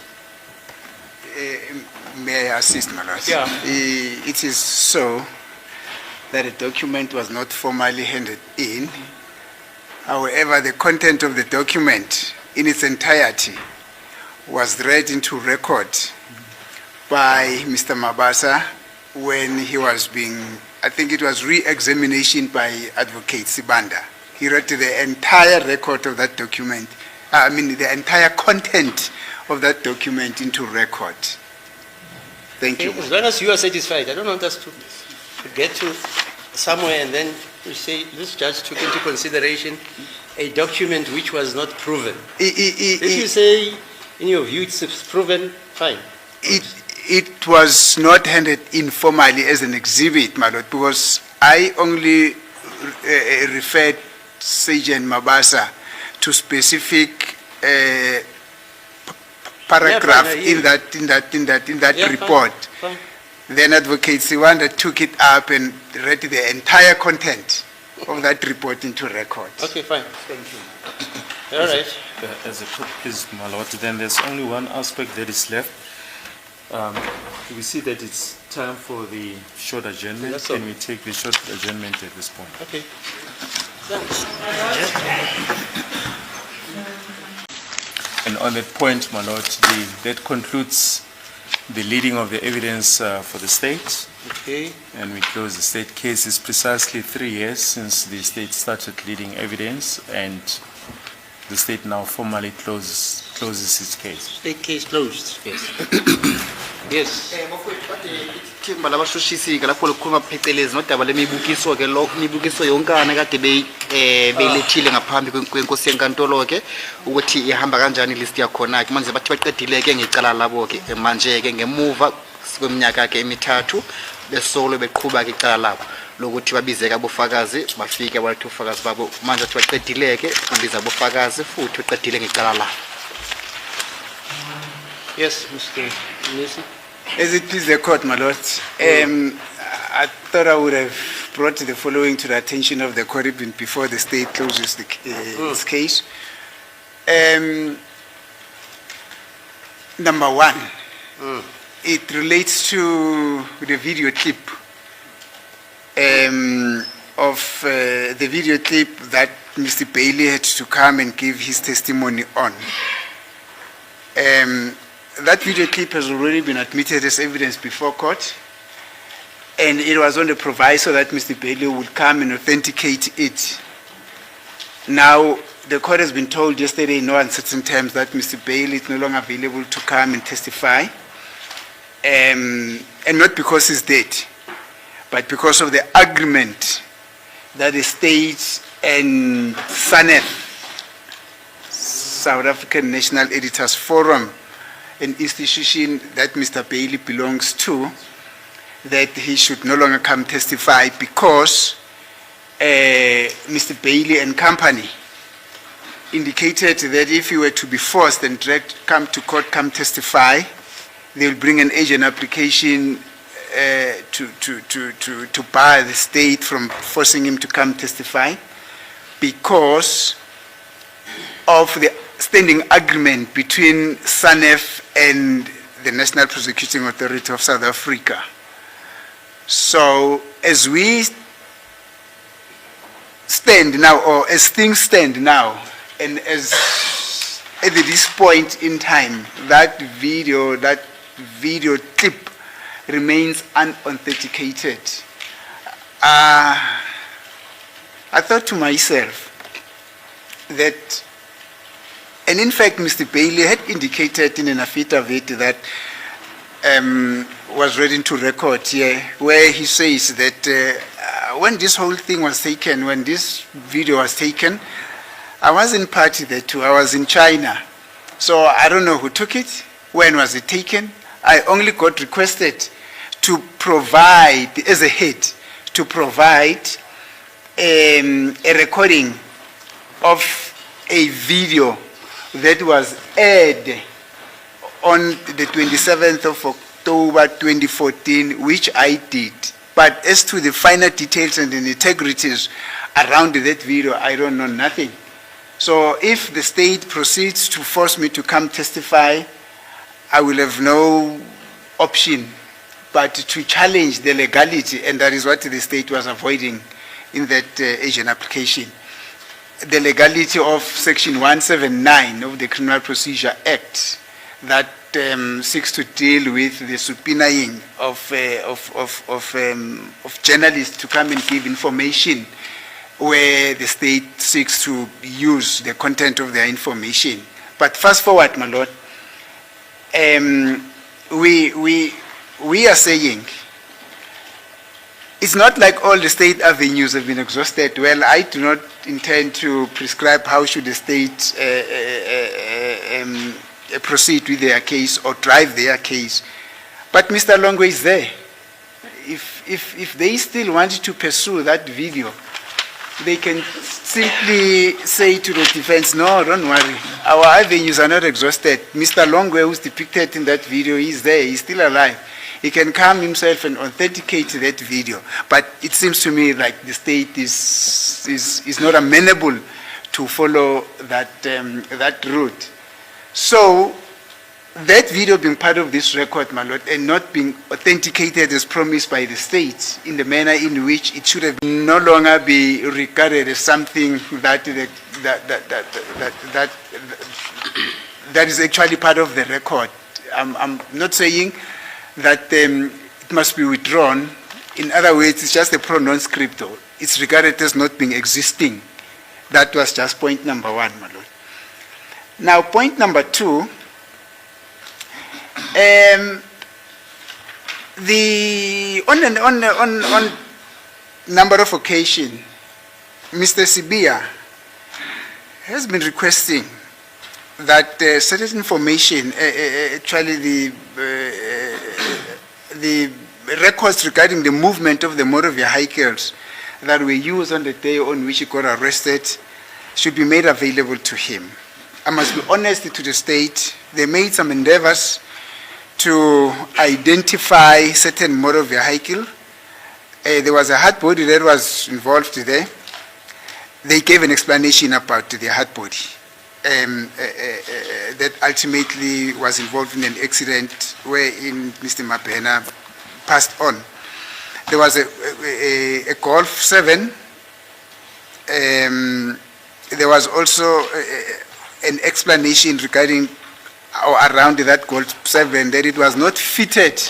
May I assist, my lord? Yeah. It is so that a document was not formally handed in. However, the content of the document in its entirety was read into record by Mr. Mabasa when he was being, I think it was re-examination by Advocate Sibanda. He read the entire record of that document, the entire content of that document into record. Thank you. As long as you are satisfied, I don't want us to get to somewhere and then you say, this judge took into consideration a document which was not proven. If you say, in your view, it's proven, fine. It was not handed in formally as an exhibit, my lord, because I only referred Sergeant Mabasa to specific paragraph Yeah, fine, in that Yeah, report. Fine. Then Advocate Siwanda took it up and read the entire content of that report into record. Okay, fine. Thank you. All right. As a court, please, my lord, then there's only one aspect that is left. We see that it's time for the short adjournment. Yes, sir. Can we take the short adjournment at this point? Okay. Thanks. And on that point, my lord, that concludes the leading of the evidence for the state. Okay. And we close the state case. It's precisely 3 years since the state started leading evidence, and the state now formally closes its case. State case closed. Yes. Yes. Thimba labashushisi-ke lapho likhuluma phecelezi nodaba lemibukiso-ke lokho imibukiso yonkana kade beyilethile ngaphambi kwenkosi yenkantolo-ke ukuthi ihamba kanjani list yakhona-ke manje bathi baqedile-ke ngecala labo-ke manje-ke ngemuva kweminyaka-ke emithathu besolo beqhuba-ke icala labo lokuthi babizeke abofakazi bafike balethe ubufakazi babo manje bathi baqedile-ke babiza abofakazi futhi beqedile ngecala labo. Yes, Mr. Nisi. As it pleases the court, my lord, I thought I would have brought the following to the attention of the court even before the state closes its case. Number one, it relates to the video clip of the video clip that Mr. Bailey had to come and give his testimony on. That video clip has already been admitted as evidence before court, and it was on the proviso that Mr. Bailey would come and authenticate it. Now, the court has been told yesterday in no uncertain terms that Mr. Bailey is no longer available to come and testify, and not because he's dead, but because of the agreement that the state and SANEF, South African National Editors Forum, an institution that Mr. Bailey belongs to, that he should no longer come testify because Mr. Bailey and company indicated that if he were to be forced and dragged, come to court, come testify, they will bring an agent application to bar the state from forcing him to come testify because of the standing agreement between SANEF and the National Prosecuting Authority of South Africa. So as we stand now, or as things stand now, and as at this point in time, that video clip remains unauthenticated. I thought to myself that, and in fact, Mr. Bailey had indicated in an affidavit that was ready to record here, where he says that when this whole thing was taken, when this video was taken, I wasn't party there too. I was in China. So I don't know who took it, when was it taken. I only got requested to provide, as a head, to provide a recording of a video that was aired on the 27th of October 2014, which I did. But as to the finer details and the integrities around that video, I don't know nothing. So if the state proceeds to force me to come testify, I will have no option but to challenge the legality, and that is what the state was avoiding in that Asian application. The legality of Section 179 of the Criminal Procedure Act that seeks to deal with the subpoenaing of journalists to come and give information where the state seeks to use the content of their information. But fast forward, my lord, we are saying it's not like all the state avenues have been exhausted. Well, I do not intend to prescribe how should the state proceed with their case or drive their case. But Mr. Longwe is there. If they still want to pursue that video, they can simply say to the defense, no, don't worry, our avenues are not exhausted. Mr. Longwe, who's depicted in that video, is there, he's still alive. He can come himself and authenticate that video. But it seems to me like the state is not amenable to follow that route. So that video being part of this record, my lord, and not being authenticated as promised by the state in the manner in which it should have no longer be regarded as something that is actually part of the record. I'm not saying that it must be withdrawn. In other words, it's just a pro non scripto. It's regarded as not being existing. That was just point number one, my lord. Now, point number two, on number of occasions, Mr. Sibia has been requesting that certain information, actually the records regarding the movement of the motor vehicles that were used on the day on which he got arrested should be made available to him. I must be honest to the state, they made some endeavors to identify certain motor vehicle. There was a hard body that was involved there. They gave an explanation about the hard body that ultimately was involved in an accident wherein Mr. Mapena passed on. There was a Golf 7. There was also an explanation regarding or around that Golf 7 that it was not fitted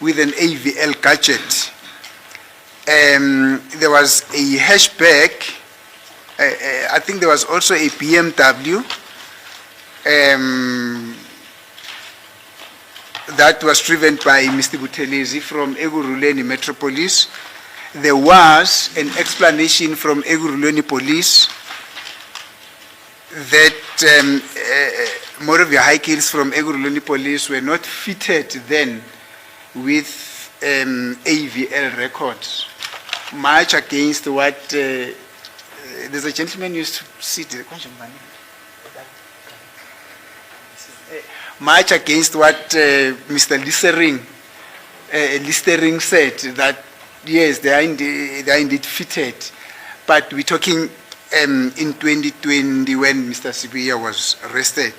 with an AVL gadget. There was a hatchback. I think there was also a BMW that was driven by Mr. Buthelezi from Ekurhuleni Metropolis. There was an explanation from Ekurhuleni Police that motor vehicles from Ekurhuleni Police were not fitted then with AVL records. Much against what there's a gentleman used to sit there. Much against what Mr. Listering said, that yes, they are indeed fitted, but we're talking in 2020 when Mr. Sibiya was arrested.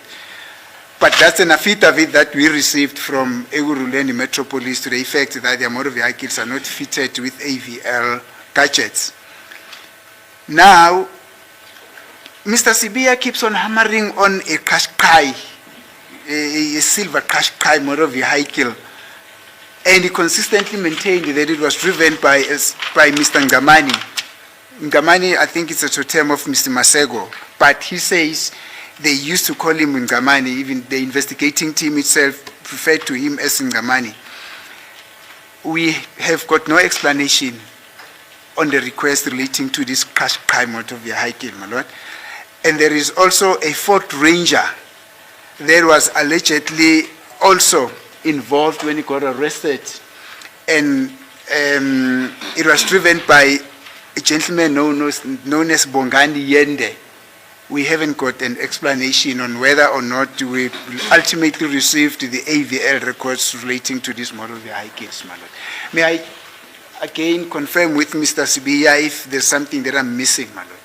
But that's an affidavit that we received from Ekurhuleni Metropolis to the effect that their motor vehicles are not fitted with AVL gadgets. Now, Mr. Sibiya keeps on hammering on a Qashqai, a silver Qashqai motor vehicle, and he consistently maintained that it was driven by Mr. Ngamani. Ngamani, I think it's a term of Mr. Masego, but he says they used to call him Ngamani, even the investigating team itself referred to him as Ngamani. We have got no explanation on the request relating to this Qashqai motor vehicle, my lord. And there is also a Ford Ranger that was allegedly also involved when he got arrested. And it was driven by a gentleman known as Bongani Yende. We haven't got an explanation on whether or not we ultimately received the AVL records relating to these motor vehicles, my lord. May I again confirm with Mr. Sibiya if there's something that I'm missing, my lord,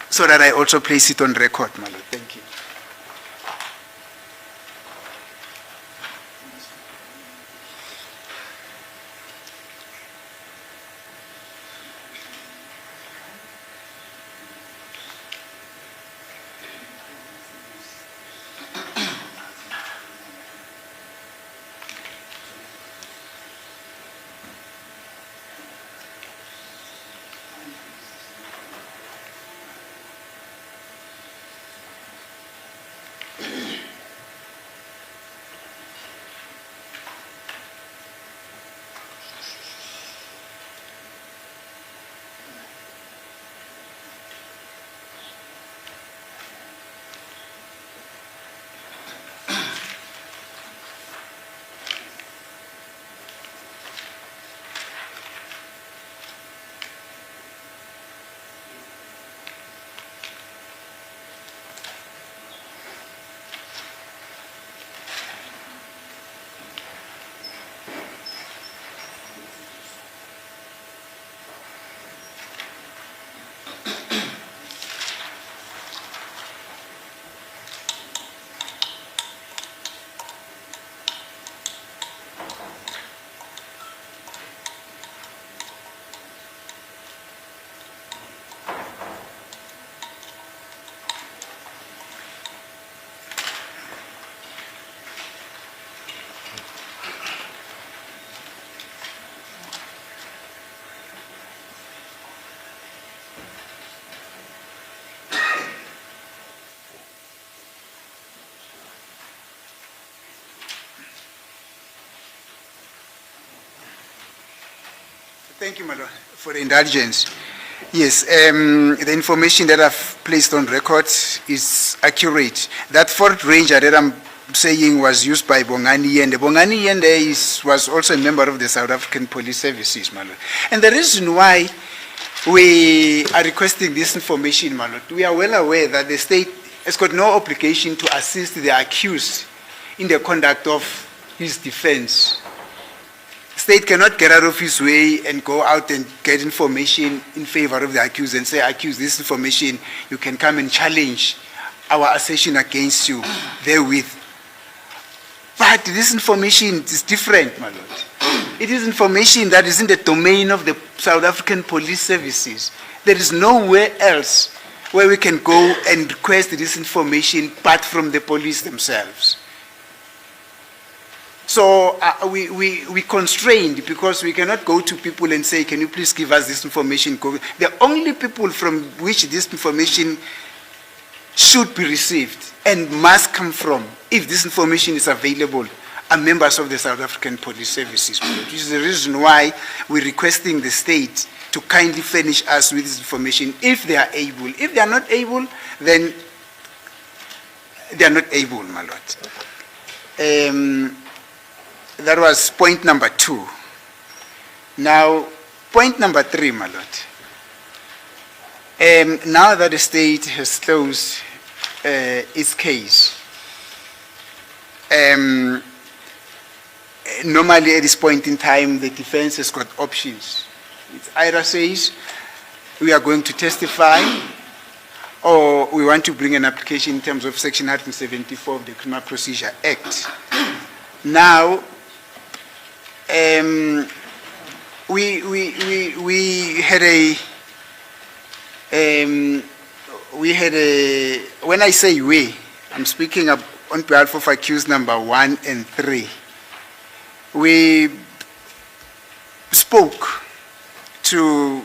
so that I also place it on record, my lord. Thank you. Thank you, my lord, for the indulgence. Yes, the information that I've placed on record is accurate. That Ford Ranger that I'm saying was used by Bongani Yende. Bongani Yende was also a member of the South African Police Services, my lord. And the reason why we are requesting this information, my lord, we are well aware that the state has got no obligation to assist the accused in the conduct of his defense. State cannot get out of his way and go out and get information in favor of the accused and say, accused, this information, you can come and challenge our assertion against you therewith. But this information is different, my lord. It is information that is in the domain of the South African police services. There is nowhere else where we can go and request this information but from the police themselves. So we constrained because we cannot go to people and say, can you please give us this information? The only people from which this information should be received and must come from, if this information is available, are members of the South African Police Services, which is the reason why we're requesting the state to kindly furnish us with this information if they are able. If they are not able, then they are not able, my lord. That was point number 2. Now, point number 3, my lord. Now that the state has closed its case, normally at this point in time, the defense has got options. It either says, we are going to testify, or we want to bring an application in terms of Section 174 of the Criminal Procedure Act. Now, we had a, when I say we, I'm speaking on behalf of accused number 1 and 3. We spoke to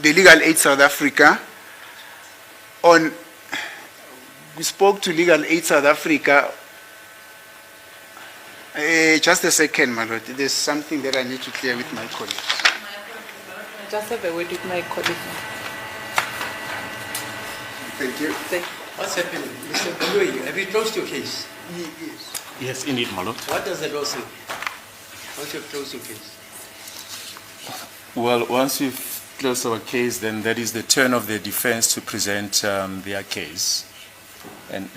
the Legal Aid South Africa just a second, my lord. There's something that I need to clear with my colleagues. Just have a word with my colleague. Thank you. What's happening? Mr. Baloyi, have you closed your case? Yes. Yes, indeed, my lord. What does the law say? Once you've closed your case? Well, once we've closed our case, then that is the turn of the defense to present their case. And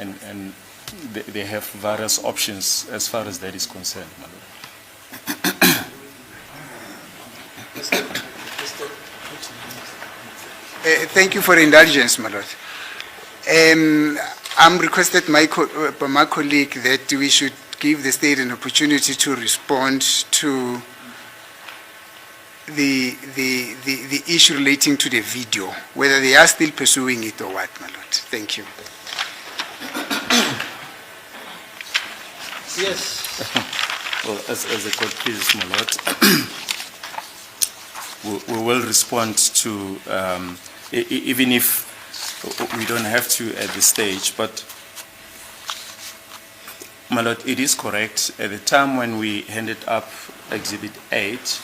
they have various options as far as that is concerned, my lord. Thank you for the indulgence, my lord. I'm requested by my colleague that we should give the state an opportunity to respond to the issue relating to the video, whether they are still pursuing it or what, my lord. Thank you. Yes. Well, as the court pleases, my lord, we will respond to, even if we don't have to at this stage, but my lord, it is correct. At the time when we handed up Exhibit 8,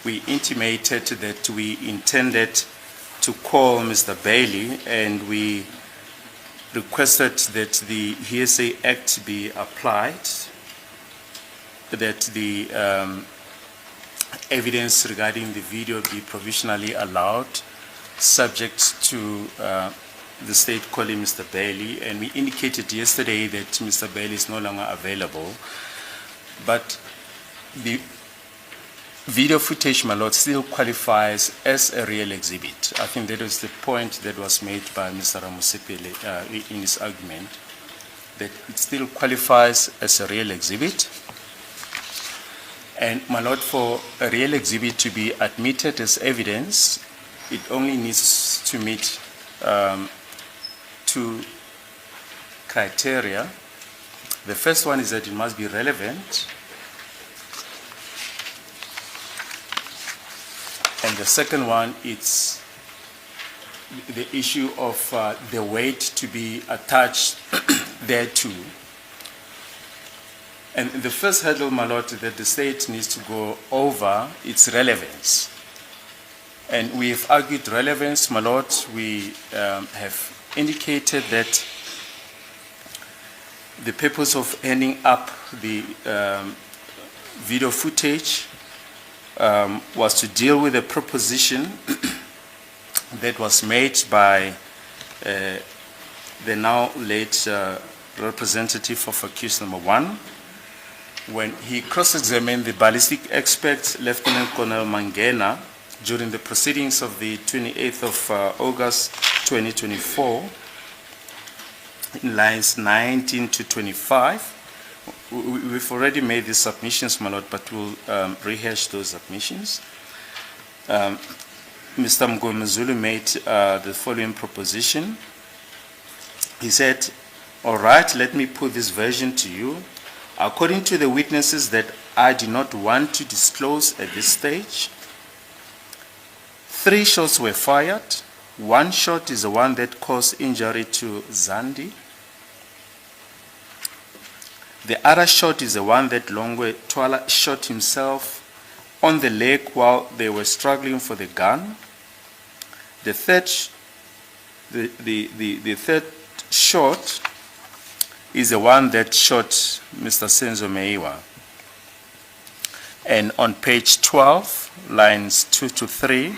we intimated that we intended to call Mr. Bailey, and we requested that the Hearsay Act be applied, that the evidence regarding the video be provisionally allowed, subject to the state calling Mr. Bailey, and we indicated yesterday that Mr. Bailey is no longer available. But the video footage, my lord, still qualifies as a real exhibit. I think that was the point that was made by Mr. Ramusipele in his argument, that it still qualifies as a real exhibit. And my lord, for a real exhibit to be admitted as evidence, it only needs to meet 2 criteria. The first one is that it must be relevant. And the second one, it's the issue of the weight to be attached thereto. And the first hurdle, my lord, that the state needs to go over, its relevance. And we've argued relevance, my lord. We have indicated that the purpose of ending up the video footage was to deal with a proposition that was made by the now late representative of accused number 1, when he cross-examined the ballistic expert, Lieutenant Colonel Mangena, during the proceedings of the 28th of August 2024, in lines 19 to 25. We've already made these submissions, my lord, but we'll rehash those submissions. Mr. Mngomezulu made the following proposition. He said, all right, let me put this version to you. According to the witnesses that I do not want to disclose at this stage, 3 shots were fired. 1 shot is the one that caused injury to Zandi. The other shot is the one that Longwe Twala shot himself on the leg while they were struggling for the gun. The third shot is the one that shot Mr. Senzo Meiwa. And on page 12, lines 2 to 3,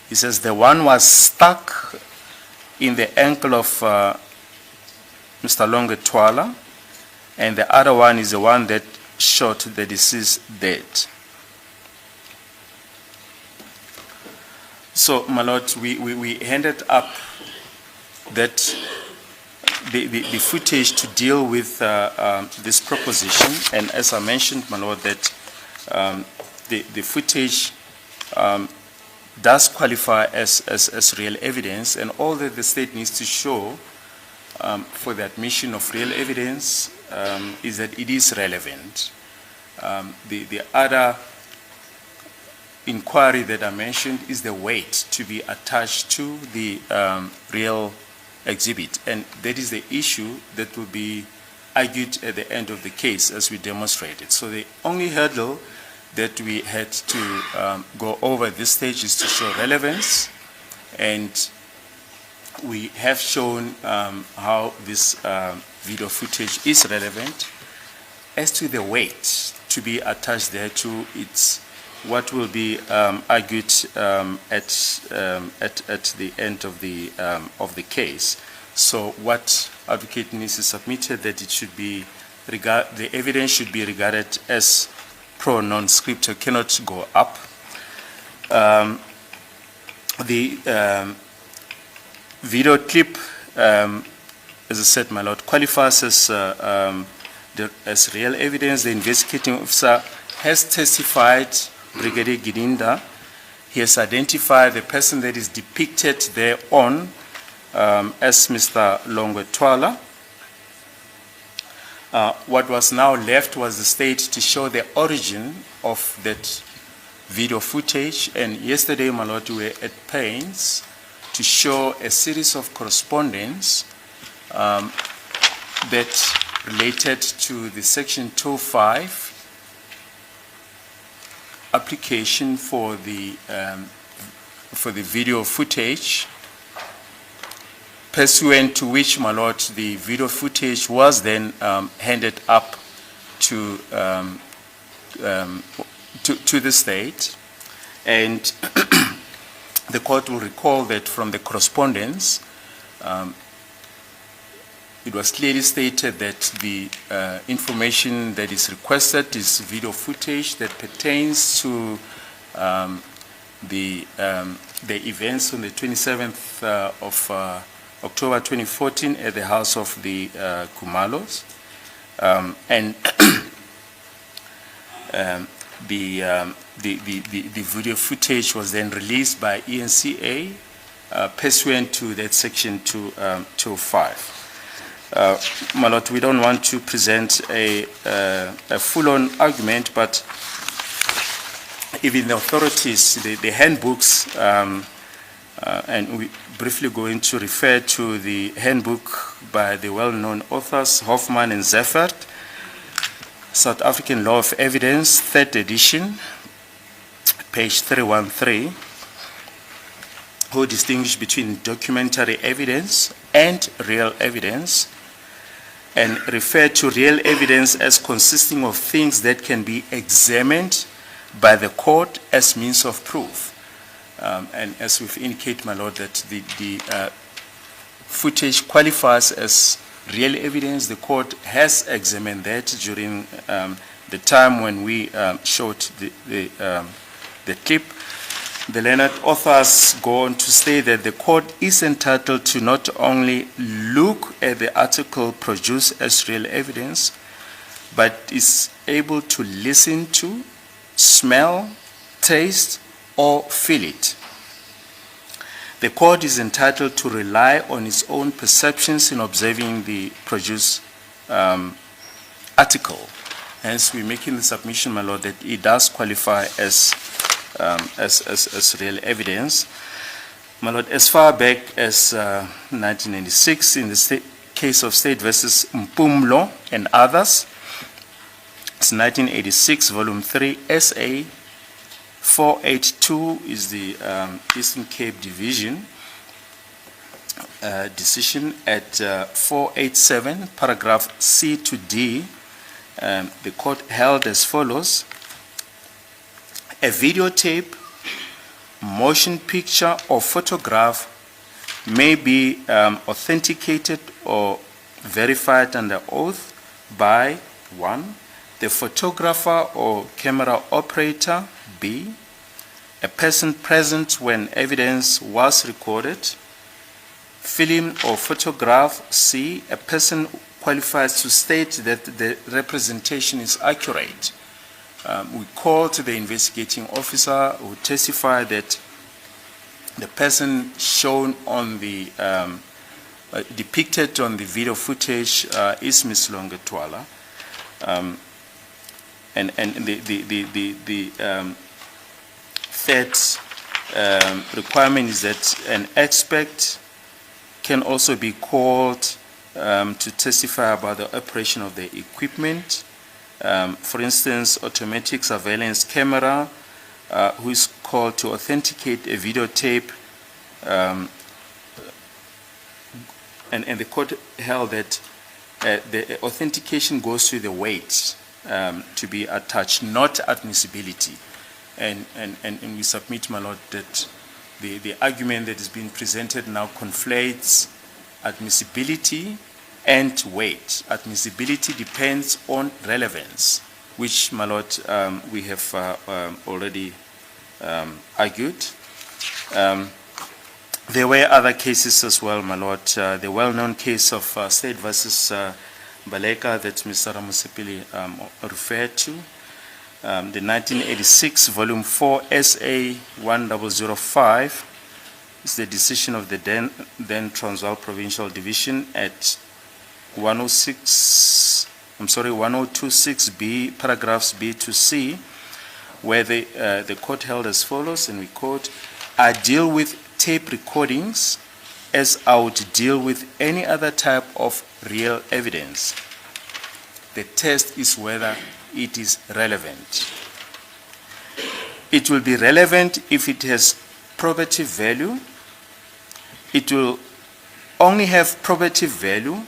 he says the one was stuck in the ankle of Mr. Longwe Twala, and the other one is the one that shot the deceased dead. So, my lord, we handed up that the footage to deal with this proposition, and as I mentioned, my lord, that the footage does qualify as real evidence, and all that the state needs to show for the admission of real evidence is that it is relevant. The other inquiry that I mentioned is the weight to be attached to the real exhibit, and that is the issue that will be argued at the end of the case as we demonstrated. So the only hurdle that we had to go over at this stage is to show relevance, and we have shown how this video footage is relevant. As to the weight to be attached there to, it's what will be argued at the end of the case. So what advocate needs to submit that it should be the evidence should be regarded as pro non scriptura, cannot go up. The video clip, as I said, my lord, qualifies as real evidence. The investigating officer has testified, Brigadier Gidinda. He has identified the person that is depicted thereon as Mr. Longwe Twala. What was now left was the state to show the origin of that video footage, and yesterday, my lord, we were at pains to show a series of correspondence that related to the Section 205 application for the video footage, pursuant to which, my lord, the video footage was then handed up to the state, and the court will recall that from the correspondence, it was clearly stated that the information that is requested is video footage that pertains to the events on the 27th of October 2014 at the house of the Kumalos, and the video footage was then released by ENCA pursuant to that Section 205. My lord, we don't want to present a full-on argument, but even the authorities, the handbooks, and we briefly going to refer to the handbook by the well-known authors Hoffman and Zeffert, South African Law of Evidence, 3rd edition, page 313, who distinguish between documentary evidence and real evidence, and refer to real evidence as consisting of things that can be examined by the court as means of proof. And as we've indicated, my lord, that the footage qualifies as real evidence. The court has examined that during the time when we showed the clip. The learned authors go on to say that the court is entitled to not only look at the article produced as real evidence, but is able to listen to, smell, taste, or feel it. The court is entitled to rely on its own perceptions in observing the produced article. Hence, we're making the submission, my lord, that it does qualify as real evidence. My lord, as far back as 1996, in the case of State versus Mpumlo and others, it's 1986, volume 3, SA 482 is the Eastern Cape Division decision at 487, paragraph C to D. The court held as follows: a videotape, motion picture, or photograph may be authenticated or verified under oath by 1. The photographer or camera operator, B. A person present when evidence was recorded. Film or photograph, C. A person qualifies to state that the representation is accurate. We call to the investigating officer who testified that the person shown on the depicted on the video footage is Ms. Longetwala. And the third requirement is that an expert can also be called to testify about the operation of the equipment. For instance, automatic surveillance camera, who is called to authenticate a videotape, and the court held that the authentication goes to the weight to be attached, not admissibility. And we submit, my lord, that the argument that is being presented now conflates admissibility and weight. Admissibility depends on relevance, which, my lord, we have already argued. There were other cases as well, my lord. The well-known case of State versus Baleka that Mr. Ramusipili referred to. The 1986 volume 4 SA 1005 is the decision of the then Transvaal Provincial Division at 1026B, paragraphs B to C, where the court held as follows, and we quote: I deal with tape recordings as I would deal with any other type of real evidence. The test is whether it is relevant. It will be relevant if it has probative value. It will only have probative value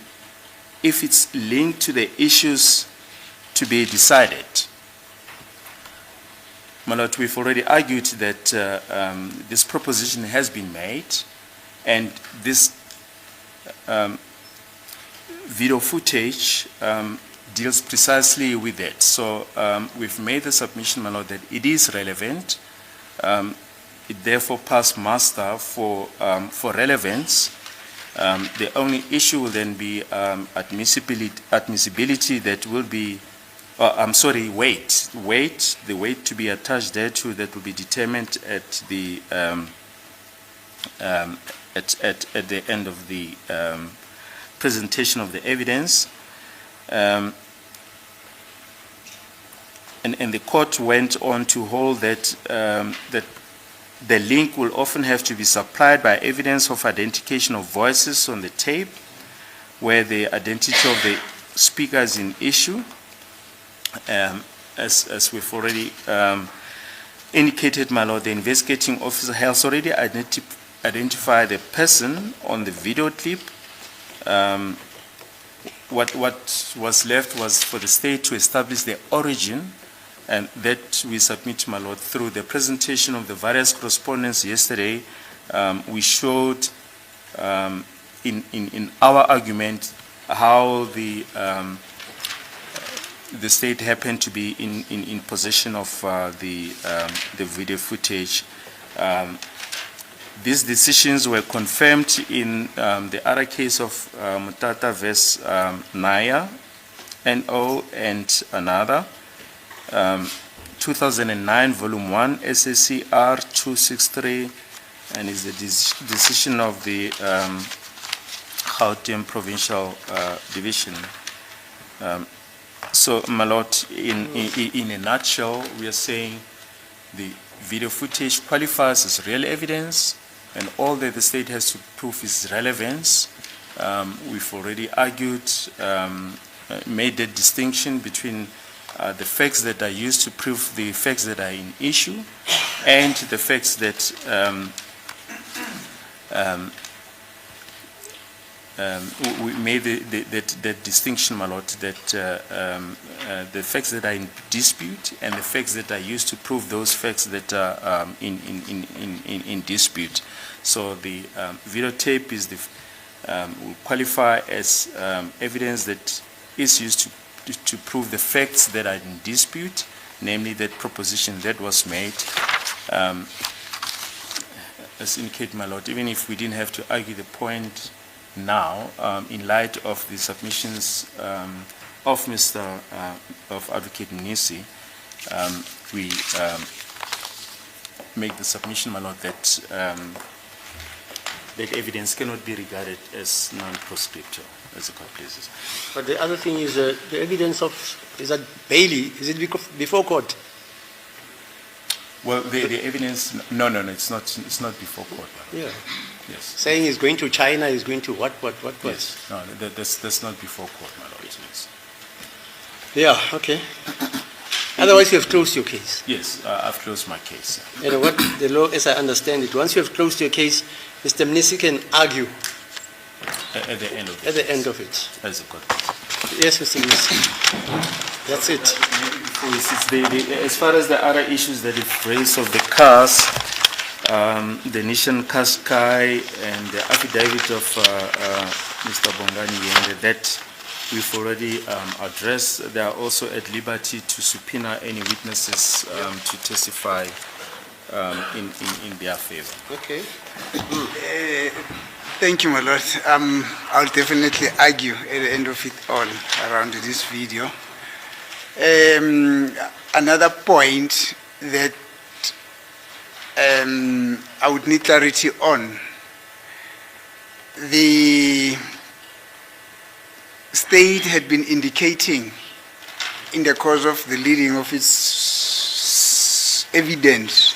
if it's linked to the issues to be decided. My lord, we've already argued that this proposition has been made, and this video footage deals precisely with that. So we've made the submission, my lord, that it is relevant. It therefore passed muster for relevance. The only issue will then be admissibility that will be, weight. The weight to be attached thereto that will be determined at the at the end of the presentation of the evidence. And the court went on to hold that that the link will often have to be supplied by evidence of identification of voices on the tape, where the identity of the speaker is in issue. As we've already indicated, my lord, the investigating officer has already identified the person on the video clip. What was left was for the state to establish the origin, and that we submit, my lord, through the presentation of the various correspondence yesterday. We showed in our argument, how the state happened to be in possession of the video footage. These decisions were confirmed in the other case of Mutata vs. Naya, NO, and another. 2009, Volume 1, SACR 263, and is the decision of the Gauteng Provincial Division. So, my lord, in a nutshell, we are saying the video footage qualifies as real evidence, and all that the state has to prove is relevance. We've already argued, made the distinction between the facts that are used to prove the facts that are in issue, and the facts that we made that distinction, my lord, that the facts that are in dispute and the facts that are used to prove those facts that are in dispute. So the videotape is will qualify as evidence that is used to prove the facts that are in dispute, namely that proposition that was made. As indicated, my lord, even if we didn't have to argue the point now, in light of the submissions of Advocate Mnisi, we make the submission, my lord, that that evidence cannot be regarded as non-proscriptive, as the court places. But the other thing is the evidence of, is that Bailey, is it before court? Well, the evidence, no, it's not before court. Yeah. Yes. Saying he's going to China, he's going to what? Yes. No, that's not before court, my lord. Yes. Yeah, okay. Otherwise you have closed your case. Yes, I've closed my case. And what the law, as I understand it, once you have closed your case, Mr. Mnisi can argue At the end of it. at the end of it. As a court. Yes, Mr. Mnisi. That's it. As far as the other issues that it raised of the cars, the Nishan Qashqai and the affidavit of Mr. Bongani Yende, that we've already addressed. They are also at liberty to subpoena any witnesses to testify in their favor. Okay. Thank you, my lord. I'll definitely argue at the end of it all around this video. Another point that I would need clarity on. The state had been indicating in the course of the leading of its evidence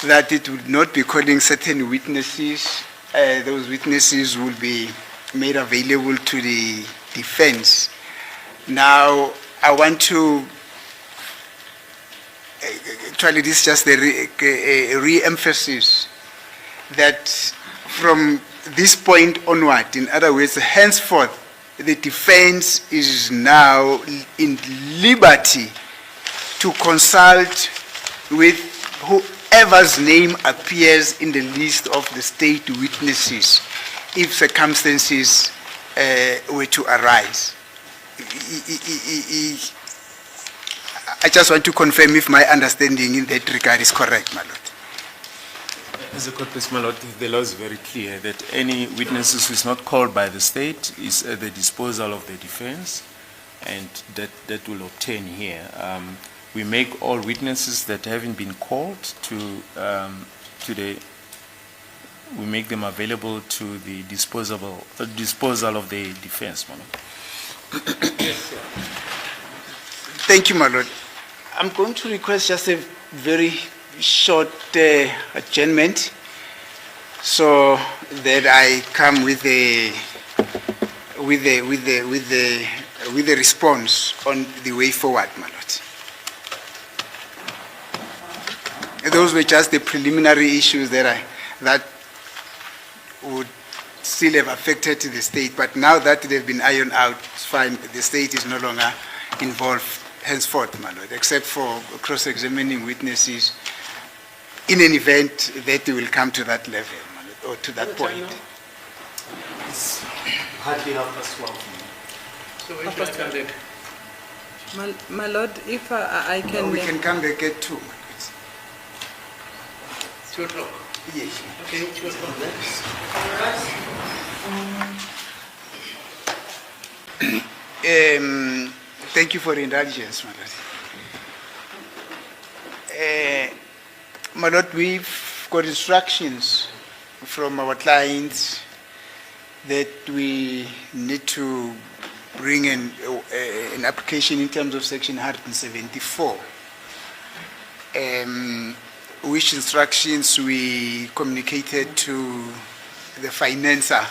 that it would not be calling certain witnesses. Those witnesses will be made available to the defense. Now, I want to, actually this is just a re-emphasis that from this point onward, in other words, henceforth, the defense is now in liberty to consult with whoever's name appears in the list of the state witnesses if circumstances were to arise. I just want to confirm if my understanding in that regard is correct, my lord. As a court, my lord, the law is very clear that any witnesses who is not called by the state is at the disposal of the defense, and that will obtain here. We make all witnesses that haven't been called to we make them available to the disposal of the defense, my lord. Thank you, my lord. I'm going to request just a very short adjournment so that I come with a response on the way forward, my lord. Those were just the preliminary issues that would still have affected the state, but now that they've been ironed out, it's fine. The state is no longer involved henceforth, my lord, except for cross-examining witnesses in an event that they will come to that level, my lord, or to that point. Hardly 1:30. So when should I come back? My lord, if I can... We can come back at 2. 2 o'clock. Yes. Okay, 2 o'clock then. Thank you for the indulgence, my lord. My lord, we've got instructions from our clients that we need to bring an application in terms of section 174. Which instructions we communicated to the financer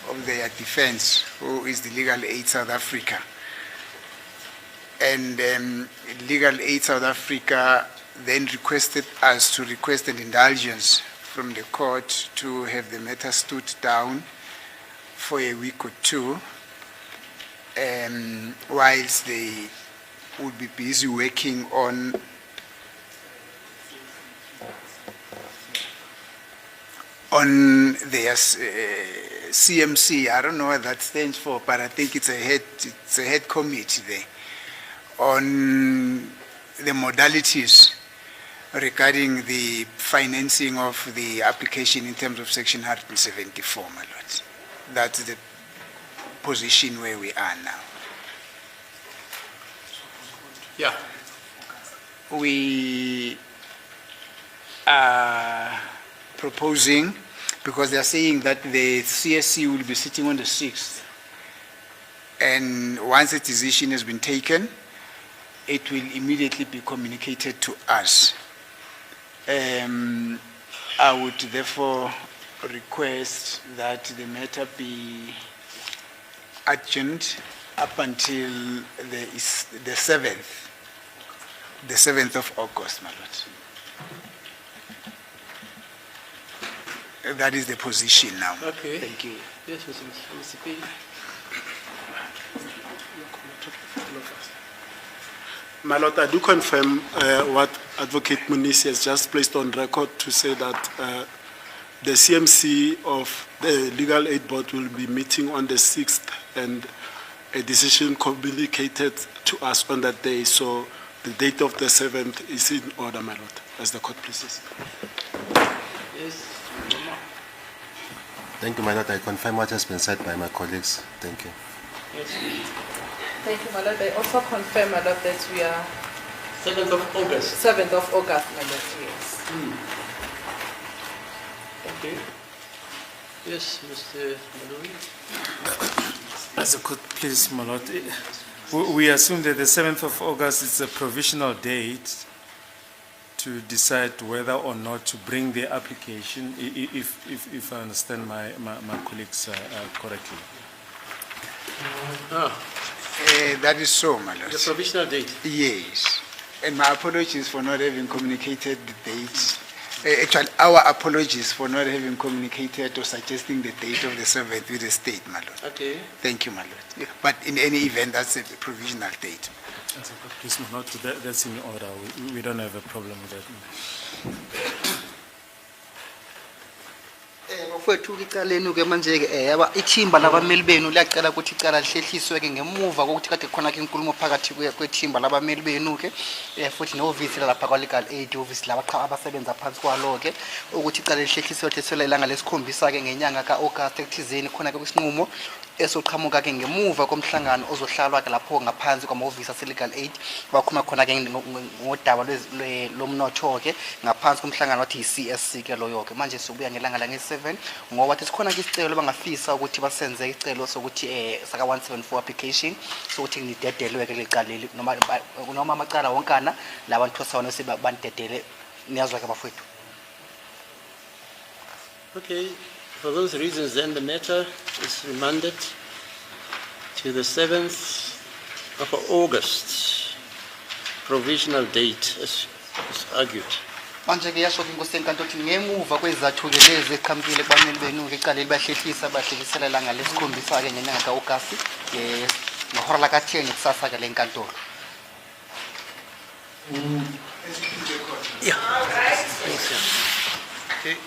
of their defense, who is the Legal Aid South Africa. And Legal Aid South Africa then requested us to request an indulgence from the court to have the matter stood down for a week or two, whilst they would be busy working on their CMC. I don't know what that stands for, but I think it's a head committee there on the modalities regarding the financing of the application in terms of section 174, my lord. That's the position where we are now. Yeah. We are proposing, because they are saying that the CSC will be sitting on the 6th, and once a decision has been taken, it will immediately be communicated to us. I would therefore request that the matter be adjourned up until the 7th of August, my lord. That is the position now. Okay. Thank you. Yes, Mr. P. My lord, I do confirm what Advocate Munisi has just placed on record to say that the CMC of the Legal Aid Board will be meeting on the 6th and a decision communicated to us on that day. So the date of the 7th is in order, my lord, as the court pleases. Yes. Thank you, my lord. I confirm what has been said by my colleagues. Thank you. Yes. Thank you, my lord. I also confirm, my lord, that we are 7th of August. 7th of August, my lord, yes. Okay. Yes, Mr. Maluri. As a court, please, my lord, we assume that the 7th of August is a provisional date to decide whether or not to bring the application, if I understand my colleagues correctly. That is so, my lord. The provisional date. Yes. And my apologies for not having communicated the date. Actually, our apologies for not having communicated or suggesting the date of the 7th with the state, my lord. Okay. Thank you, my lord. Yeah. But in any event, that's a provisional date. As a court, please, my lord, that's in order. We don't have a problem with that. Mfowethu icaleni ke manje ke yaba ithimba labameli benu liyacela ukuthi icala lihlehliswe ke ngemuva kokuthi kade khona ke inkulumo phakathi kwethimba labameli benu ke futhi neofisi lapha kwa Legal Aid office laba abasebenza phansi kwalo ke ukuthi icala lihlehliswe lethesela ilanga lesikhombisa ke ngenyanga kaAugust ekuthizeni khona ke kwisinqumo esoqhamuka ke ngemuva komhlangano ozohlalwa ke lapho ngaphansi kwamahhovisi ase-Legal Aid bakhuluma khona ke ngodaba lomnotho ke ngaphansi komhlangano wathi yi-CSC ke loyo ke manje sibuya ngelanga lange-7 ngoba wathi sikhona ke isicelo bangafisa ukuthi basenze isicelo sokuthi saka 174 application sokuthi nidedelwe ke lecaleli noma amacala wonkana labantu osawona sebandedele niyazwa ke bafowethu. Okay. For those reasons, then the matter is remanded to the 7th of August, provisional date, as argued. Manje ke yasho ke inkosi enkantolo ukuthi ngemuva kwezathu ke lezi eqhamukile kubameli benu ke icala bahlehlisa ilanga lesikhombisa ke ngenyanga kaAugust ngehora laka-10 kusasa ke lenkantolo. Yeah. Thanks, yeah. Okay.